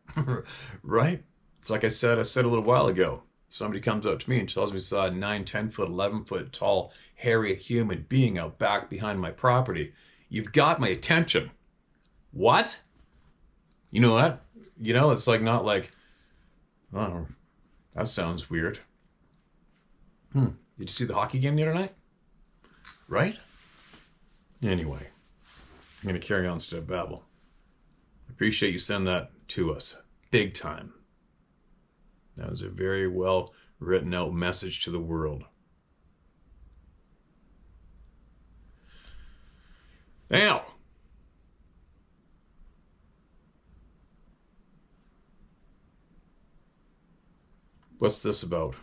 Right? It's like I said a little while ago. Somebody comes up to me and tells me saw a 9, 10 foot, 11 foot tall, hairy human being out back behind my property. You've got my attention. What? You know what? It's like not like, oh, that sounds weird. Did you see the hockey game the other night? Right? Anyway, I'm going to carry on instead of babble. I appreciate you sending that to us. Big time. That was a very well written out message to the world. Now, what's this about?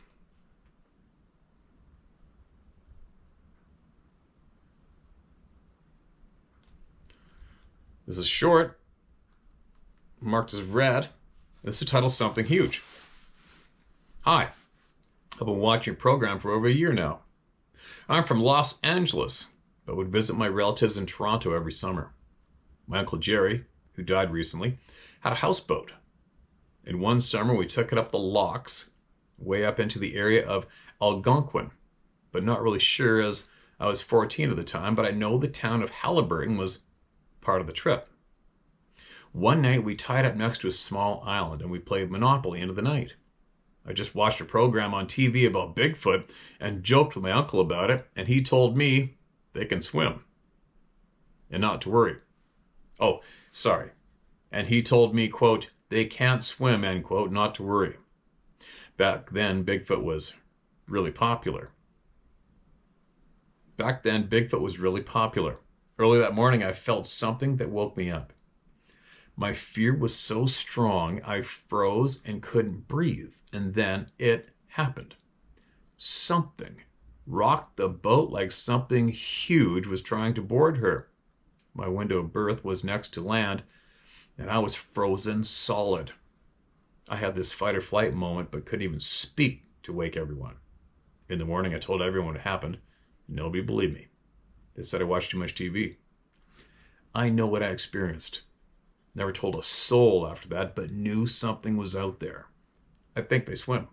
This is short, marked as red. This is titled Something Huge. Hi, I've been watching your program for over a year now. I'm from Los Angeles, but would visit my relatives in Toronto every summer. My Uncle Jerry, who died recently, had a houseboat. And one summer we took it up the locks, way up into the area of Algonquin, but not really sure as I was 14 at the time, but I know the town of Halliburton was part of the trip. One night we tied up next to a small island and we played Monopoly into the night. I just watched a program on TV about Bigfoot and joked with my uncle about it, and he told me they can swim and not to worry. Oh, sorry. And he told me, quote, they can't swim, end quote, not to worry. Back then, Bigfoot was really popular. Early that morning, I felt something that woke me up. My fear was so strong, I froze and couldn't breathe. And then it happened. Something rocked the boat like something huge was trying to board her. My window of berth was next to land, and I was frozen solid. I had this fight or flight moment, but couldn't even speak to wake everyone. In the morning, I told everyone what happened. Nobody believed me. They said I watched too much TV. I know what I experienced. Never told a soul after that, but knew something was out there. I think they swim.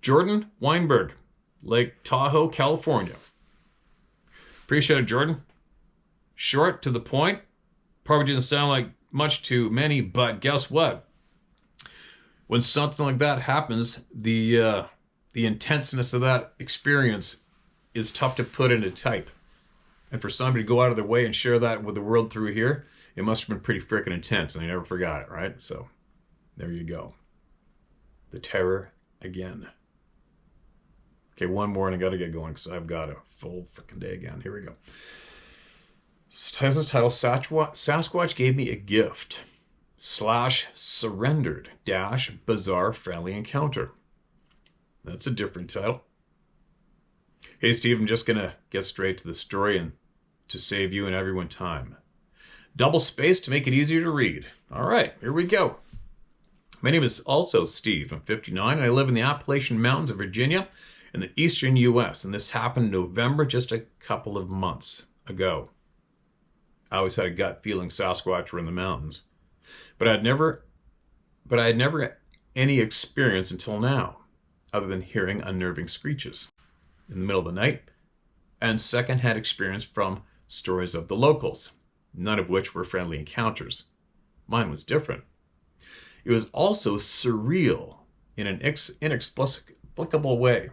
Jordan Weinberg, Lake Tahoe, California. Appreciate it, Jordan. Short, to the point. Probably didn't sound like much to many, but guess what? When something like that happens, the intenseness of that experience is tough to put into type. And for somebody to go out of their way and share that with the world through here, it must have been pretty freaking intense, and I never forgot it, right? So, there you go. The terror again. Okay, one more and I gotta get going because I've got a full freaking day again. Here we go. This is titled Sasquatch Gave Me a Gift / Surrendered - Bizarre Friendly Encounter. That's a different title. Hey Steve, I'm just gonna get straight to the story and to save you and everyone time. Double space to make it easier to read. All right, here we go. My name is also Steve. I'm 59 and I live in the Appalachian Mountains of Virginia in the eastern U.S. And this happened in November, just a couple of months ago. I always had a gut feeling Sasquatch were in the mountains, but I had never any experience until now, other than hearing unnerving screeches in the middle of the night, and secondhand experience from stories of the locals, none of which were friendly encounters. Mine was different. It was also surreal in an inexplicable way.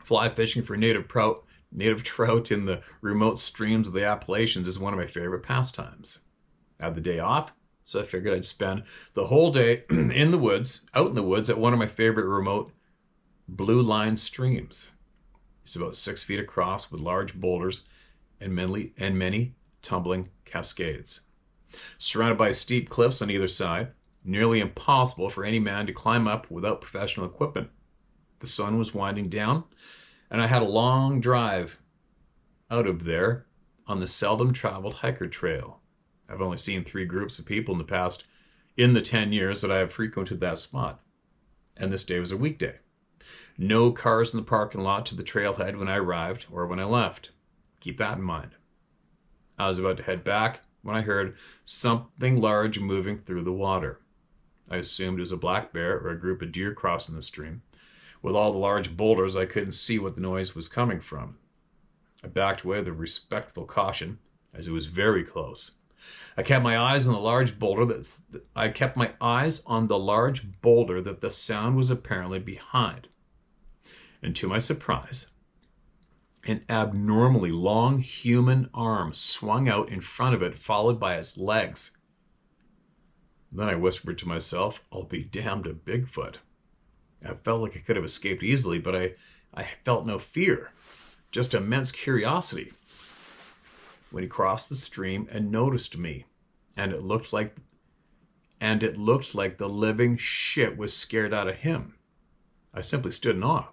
Fly fishing for native trout in the remote streams of the Appalachians is one of my favorite pastimes. I had the day off, so I figured I'd spend the whole day in the woods, out in the woods, at one of my favorite remote blue line streams. It's about 6 feet across with large boulders and many tumbling cascades. Surrounded by steep cliffs on either side, nearly impossible for any man to climb up without professional equipment. The sun was winding down, and I had a long drive out of there on the seldom traveled hiker trail. I've only seen 3 groups of people in the 10 years that I have frequented that spot. And this day was a weekday. No cars in the parking lot to the trailhead when I arrived or when I left. Keep that in mind. I was about to head back when I heard something large moving through the water. I assumed it was a black bear or a group of deer crossing the stream. With all the large boulders, I couldn't see what the noise was coming from. I backed away with respectful caution, as it was very close. I kept my eyes on the large boulder that the sound was apparently behind. And to my surprise, an abnormally long human arm swung out in front of it, followed by its legs. Then I whispered to myself, I'll be damned a Bigfoot. I felt like I could have escaped easily, but I felt no fear, just immense curiosity. When he crossed the stream and noticed me, and it looked like the living shit was scared out of him. I simply stood in awe.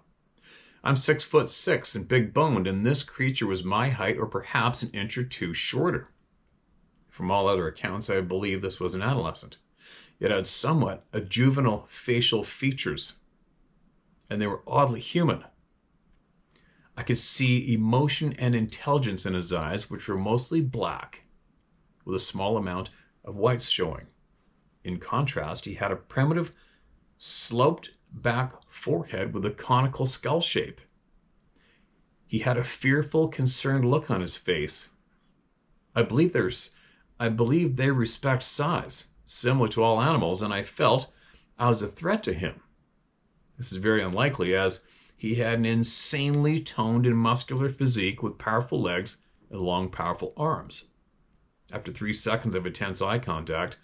I'm 6'6" and big boned, and this creature was my height or perhaps an inch or two shorter. From all other accounts, I believe this was an adolescent. It had somewhat a juvenile facial features, and they were oddly human. I could see emotion and intelligence in his eyes, which were mostly black, with a small amount of whites showing. In contrast, he had a primitive, sloped back forehead with a conical skull shape. He had a fearful, concerned look on his face. I believe they respect size, similar to all animals, and I felt I was a threat to him. This is very unlikely, as he had an insanely toned and muscular physique with powerful legs and long, powerful arms. After 3 seconds of intense eye contact,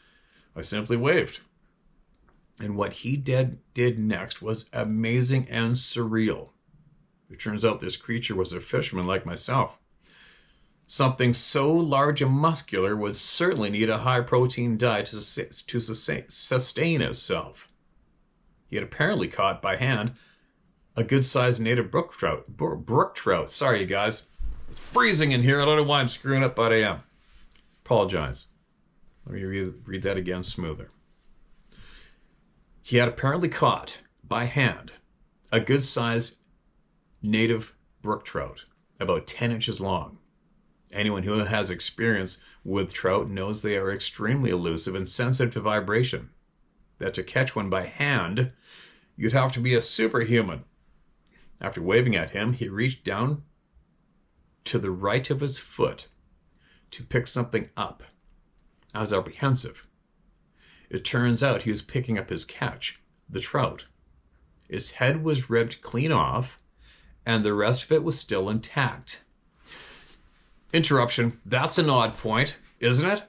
I simply waved. And what he did next was amazing and surreal. It turns out this creature was a fisherman like myself. Something so large and muscular would certainly need a high-protein diet to sustain itself. He had apparently caught by hand a good-sized native brook trout. Sorry, you guys. It's freezing in here. I don't know why I'm screwing up, but I am. Apologize. Let me read that again smoother. He had apparently caught by hand a good-sized native brook trout, about 10 inches long. Anyone who has experience with trout knows they are extremely elusive and sensitive to vibration. That to catch one by hand, you'd have to be a superhuman. After waving at him, he reached down to the right of his foot to pick something up. I was apprehensive. It turns out he was picking up his catch, the trout. His head was ripped clean off, and the rest of it was still intact. Interruption. That's an odd point, isn't it?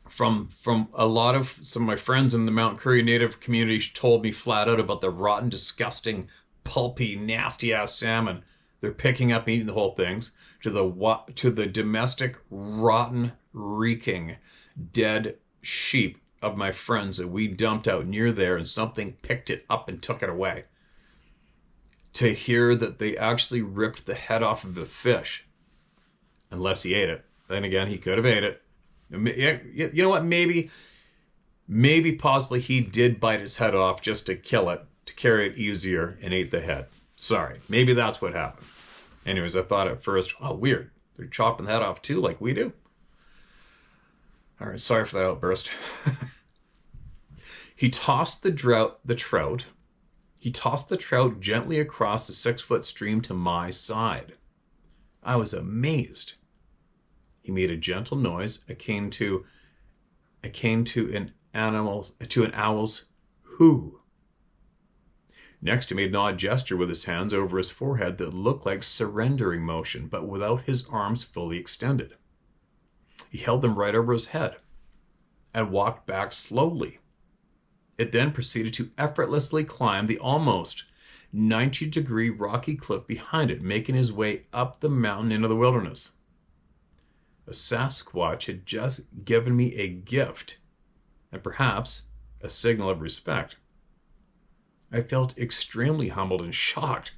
From a lot of some of my friends in the Mount Currie Native community told me flat out about the rotten, disgusting, pulpy, nasty-ass salmon they're picking up and eating the whole things, to the domestic, rotten, reeking, dead sheep of my friends that we dumped out near there, and something picked it up and took it away. To hear that they actually ripped the head off of the fish, unless he ate it. Then again, he could have ate it. You know what? Maybe possibly he did bite its head off just to kill it, to carry it easier, and ate the head. Sorry. Maybe that's what happened. Anyways, I thought at first, oh, weird. They're chopping the head off too, like we do. All right, sorry for that outburst. He tossed the trout gently across the 6-foot stream to my side. I was amazed. He made a gentle noise akin to an owl's hoo. Next, he made an odd gesture with his hands over his forehead that looked like surrendering motion, but without his arms fully extended. He held them right over his head. and walked back slowly. It then proceeded to effortlessly climb the almost 90-degree rocky cliff behind it, making his way up the mountain into the wilderness. A Sasquatch had just given me a gift, and perhaps a signal of respect. I felt extremely humbled and shocked.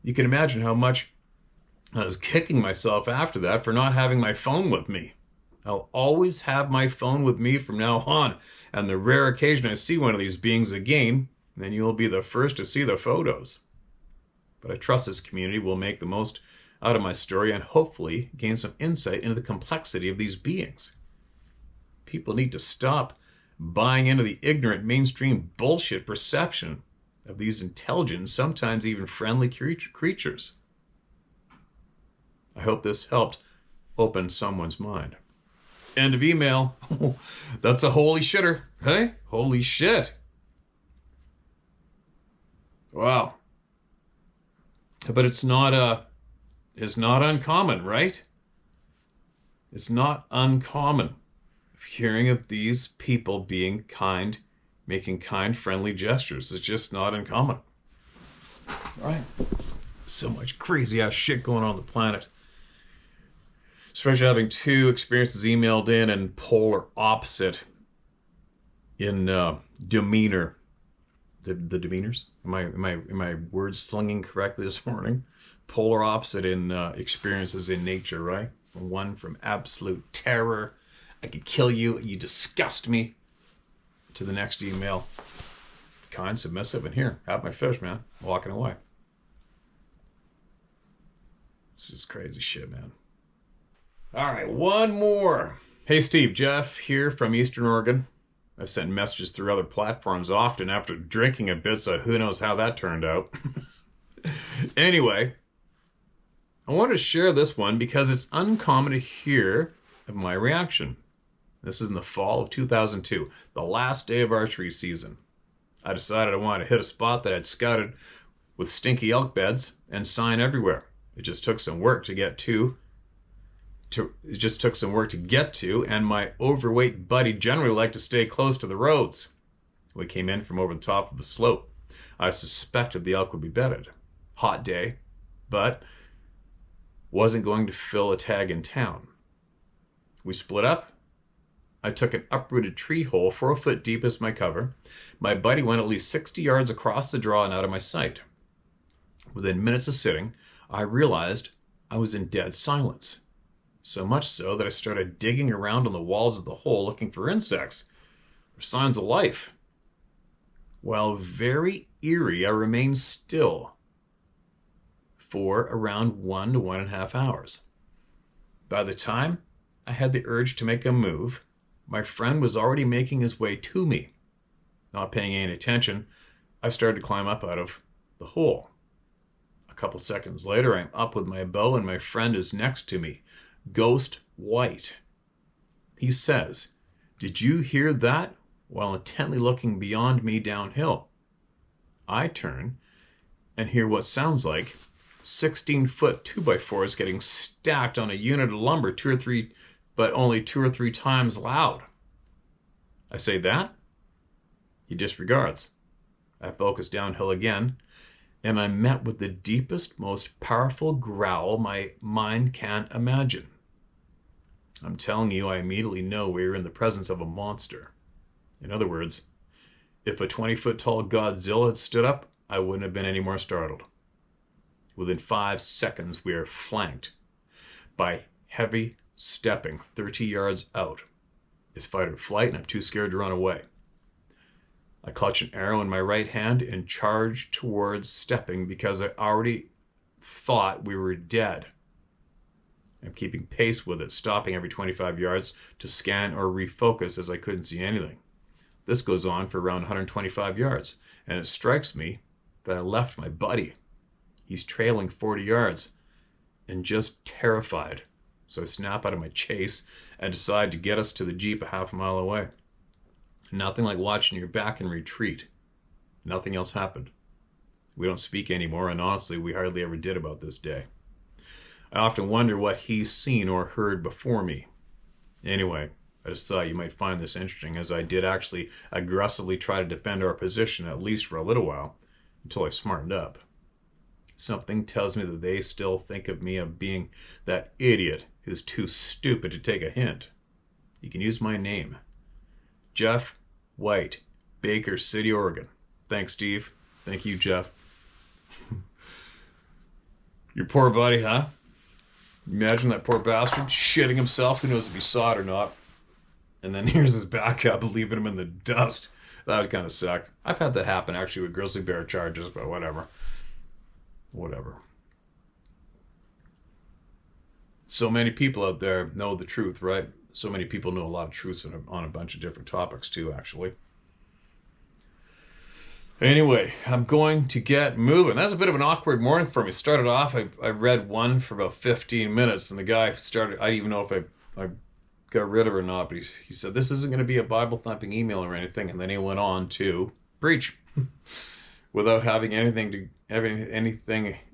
You can imagine how much I was kicking myself after that for not having my phone with me. I'll always have my phone with me from now on, and the rare occasion I see one of these beings again, then you'll be the first to see the photos. But I trust this community will make the most out of my story and hopefully gain some insight into the complexity of these beings. People need to stop buying into the ignorant mainstream bullshit perception of these intelligent, sometimes even friendly creatures. I hope this helped open someone's mind. End of email. That's a holy shitter, hey? Holy shit. Wow. But it's not uncommon, right? It's not uncommon hearing of these people being kind, making kind, friendly gestures. It's just not uncommon. Right? So much crazy ass shit going on the planet. Especially having two experiences emailed in and polar opposite in demeanor. The demeanors? Am I word slinging correctly this morning? Polar opposite in experiences in nature, right? One from absolute terror, I could kill you, you disgust me, to the next email, kind, submissive, and here, have my fish, man, walking away. This is crazy shit, man. All right, one more. Hey, Steve, Jeff here from Eastern Oregon. I've sent messages through other platforms often after drinking a bit, so who knows how that turned out. Anyway, I wanted to share this one because it's uncommon to hear of my reaction. This is in the fall of 2002, the last day of archery season. I decided I wanted to hit a spot that I'd scouted with stinky elk beds and sign everywhere. It just took some work to get to, and my overweight buddy generally liked to stay close to the roads. We came in from over the top of a slope. I suspected the elk would be bedded. Hot day, but wasn't going to fill a tag in town. We split up. I took an uprooted tree hole 4 foot deep as my cover. My buddy went at least 60 yards across the draw and out of my sight. Within minutes of sitting, I realized I was in dead silence. So much so that I started digging around on the walls of the hole looking for insects or signs of life. While very eerie, I remained still for around 1 to 1.5 hours. By the time I had the urge to make a move, my friend was already making his way to me. Not paying any attention, I started to climb up out of the hole. A couple seconds later, I'm up with my bow and my friend is next to me, ghost white. He says, "Did you hear that?" while intently looking beyond me downhill. I turn and hear what sounds like 16-foot 2x4s getting stacked on a unit of lumber, but only 2 or 3 times loud. I say that. He disregards. I focus downhill again, and I'm met with the deepest, most powerful growl my mind can imagine. I'm telling you, I immediately know we are in the presence of a monster. In other words, if a 20-foot tall Godzilla had stood up, I wouldn't have been any more startled. Within 5 seconds, we are flanked by heavy stepping 30 yards out. It's fight or flight, and I'm too scared to run away. I clutch an arrow in my right hand and charge towards stepping because I already thought we were dead. I'm keeping pace with it, stopping every 25 yards to scan or refocus as I couldn't see anything. This goes on for around 125 yards, and it strikes me that I left my buddy. He's trailing 40 yards and just terrified. So I snap out of my chase and decide to get us to the Jeep a half a mile away. Nothing like watching your back and retreat. Nothing else happened. We don't speak anymore, and honestly, we hardly ever did about this day. I often wonder what he's seen or heard before me. Anyway, I just thought you might find this interesting, as I did actually aggressively try to defend our position, at least for a little while, until I smartened up. Something tells me that they still think of me as being that idiot who's too stupid to take a hint. You can use my name. Jeff White, Baker City, Oregon. Thanks, Steve. Thank you, Jeff. Your poor buddy, huh? Imagine that poor bastard shitting himself. Who knows if he saw it or not. And then here's his backup, leaving him in the dust. That would kind of suck. I've had that happen actually with grizzly bear charges, but whatever. Whatever. So many people out there know the truth, right? So many people know a lot of truths on a bunch of different topics too, actually. Anyway, I'm going to get moving. That's a bit of an awkward morning for me. Started off, I read one for about 15 minutes, and the guy started, I didn't even know if I got rid of it or not, but he said, this isn't going to be a Bible-thumping email or anything, and then he went on to preach without having anything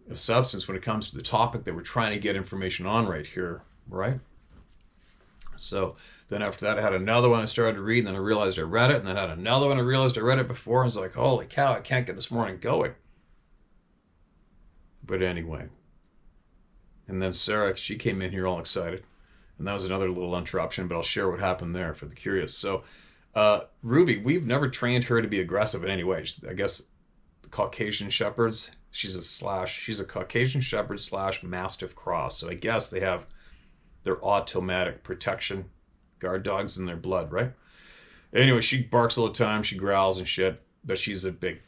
of substance when it comes to the topic that we're trying to get information on right here, right? So then after that, I had another one I started to read, and then I realized I read it, and then I had another one I realized I read it before. I was like, holy cow, I can't get this morning going. But anyway. And then Sarah, she came in here all excited. And that was another little interruption, but I'll share what happened there for the curious. So Ruby, we've never trained her to be aggressive in any way. I guess Caucasian Shepherds, she's a Caucasian Shepherd / Mastiff cross. So I guess they have their automatic protection guard dogs in their blood, right? Anyway, she barks all the time, she growls and shit, but she's a big,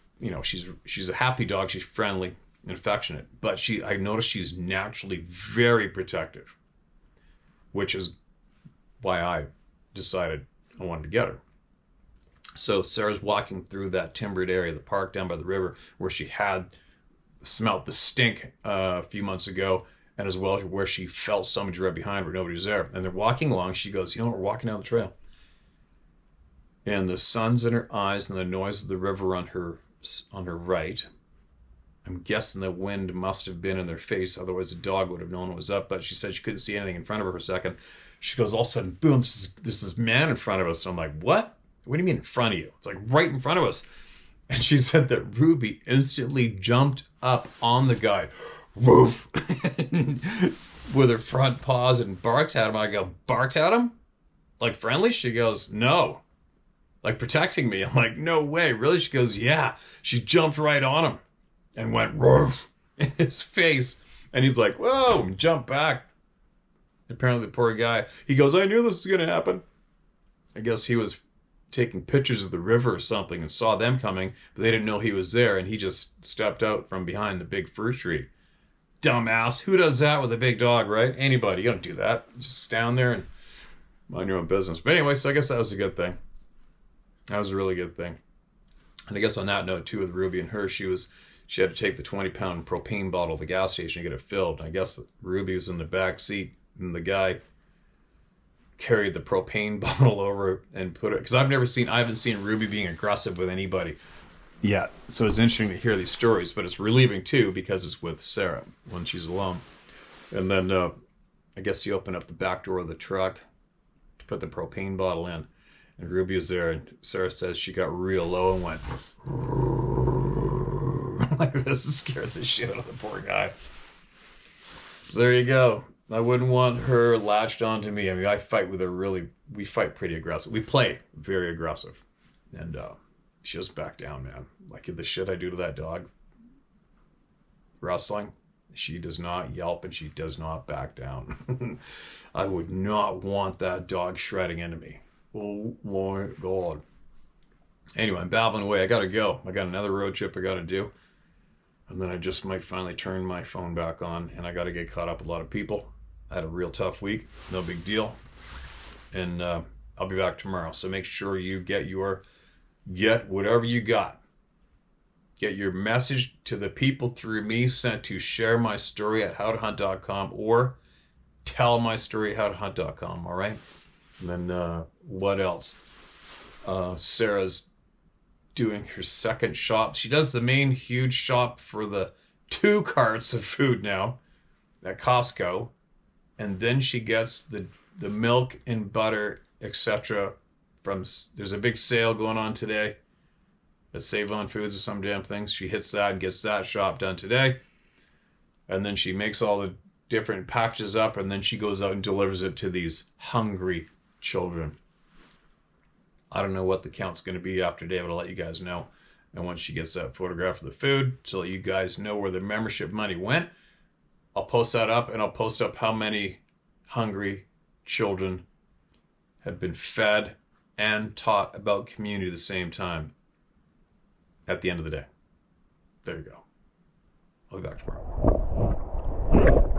she's a happy dog, she's friendly and affectionate, but I noticed she's naturally very protective, which is why I decided I wanted to get her. So Sarah's walking through that timbered area of the park down by the river where she had smelt the stink a few months ago, and as well where she felt somebody right behind her, nobody's there. And they're walking along, she goes, we're walking down the trail. And the sun's in her eyes and the noise of the river on her right. I'm guessing the wind must have been in their face, otherwise the dog would have known what was up, but she said she couldn't see anything in front of her for a second. She goes, all of a sudden, boom, there's this man in front of us. And I'm like, what? What do you mean in front of you? It's like right in front of us. And she said that Ruby instantly jumped up on the guy, woof, with her front paws and barked at him. I go, barked at him? Like friendly? She goes, no. Like protecting me. I'm like, no way. Really? She goes, yeah. She jumped right on him and went, woof, in his face. And he's like, whoa, and jumped back. Apparently the poor guy, he goes, I knew this was going to happen. I guess he was taking pictures of the river or something and saw them coming, but they didn't know he was there, and he just stepped out from behind the big fir tree. Dumbass. Who does that with a big dog, right? Anybody. You don't do that. Just stand there and mind your own business. But anyway, so I guess that was a good thing. That was a really good thing. And I guess on that note, too, with Ruby and her, she had to take the 20-pound propane bottle to the gas station to get it filled. And I guess Ruby was in the back seat, and the guy carried the propane bottle over and put it, because I haven't seen Ruby being aggressive with anybody yet. So it's interesting to hear these stories, but it's relieving too because it's with Sarah when she's alone. And then I guess he opened up the back door of the truck to put the propane bottle in, and Ruby was there, and Sarah says she got real low and went like this, and scared the shit out of the poor guy. So there you go. I wouldn't want her latched onto me. I mean, we fight pretty aggressive. We play very aggressive. And she just back down, man. Like the shit I do to that dog, wrestling, she does not yelp and she does not back down. I would not want that dog shredding into me. Oh my God. Anyway, I'm babbling away. I gotta go. I got another road trip I gotta do. And then I just might finally turn my phone back on, and I gotta get caught up with a lot of people. I had a real tough week. No big deal. And I'll be back tomorrow. So make sure you get whatever you got. Get your message to the people through me sent to sharemystory@howtohunt.com or tellmystory@howtohunt.com. All right. And then what else? Sarah's doing her second shop. She does the main huge shop for the 2 carts of food now at Costco. And then she gets the milk and butter etc. There's a big sale going on today at Save On Foods or some damn things. She hits that and gets that shop done today. And then she makes all the different packages up, and then she goes out and delivers it to these hungry children. I don't know what the count's going to be after today, but I'll let you guys know. And once she gets that photograph of the food, to let you guys know where the membership money went, I'll post that up, and I'll post up how many hungry children have been fed and taught about community at the same time at the end of the day. There you go. I'll be back tomorrow.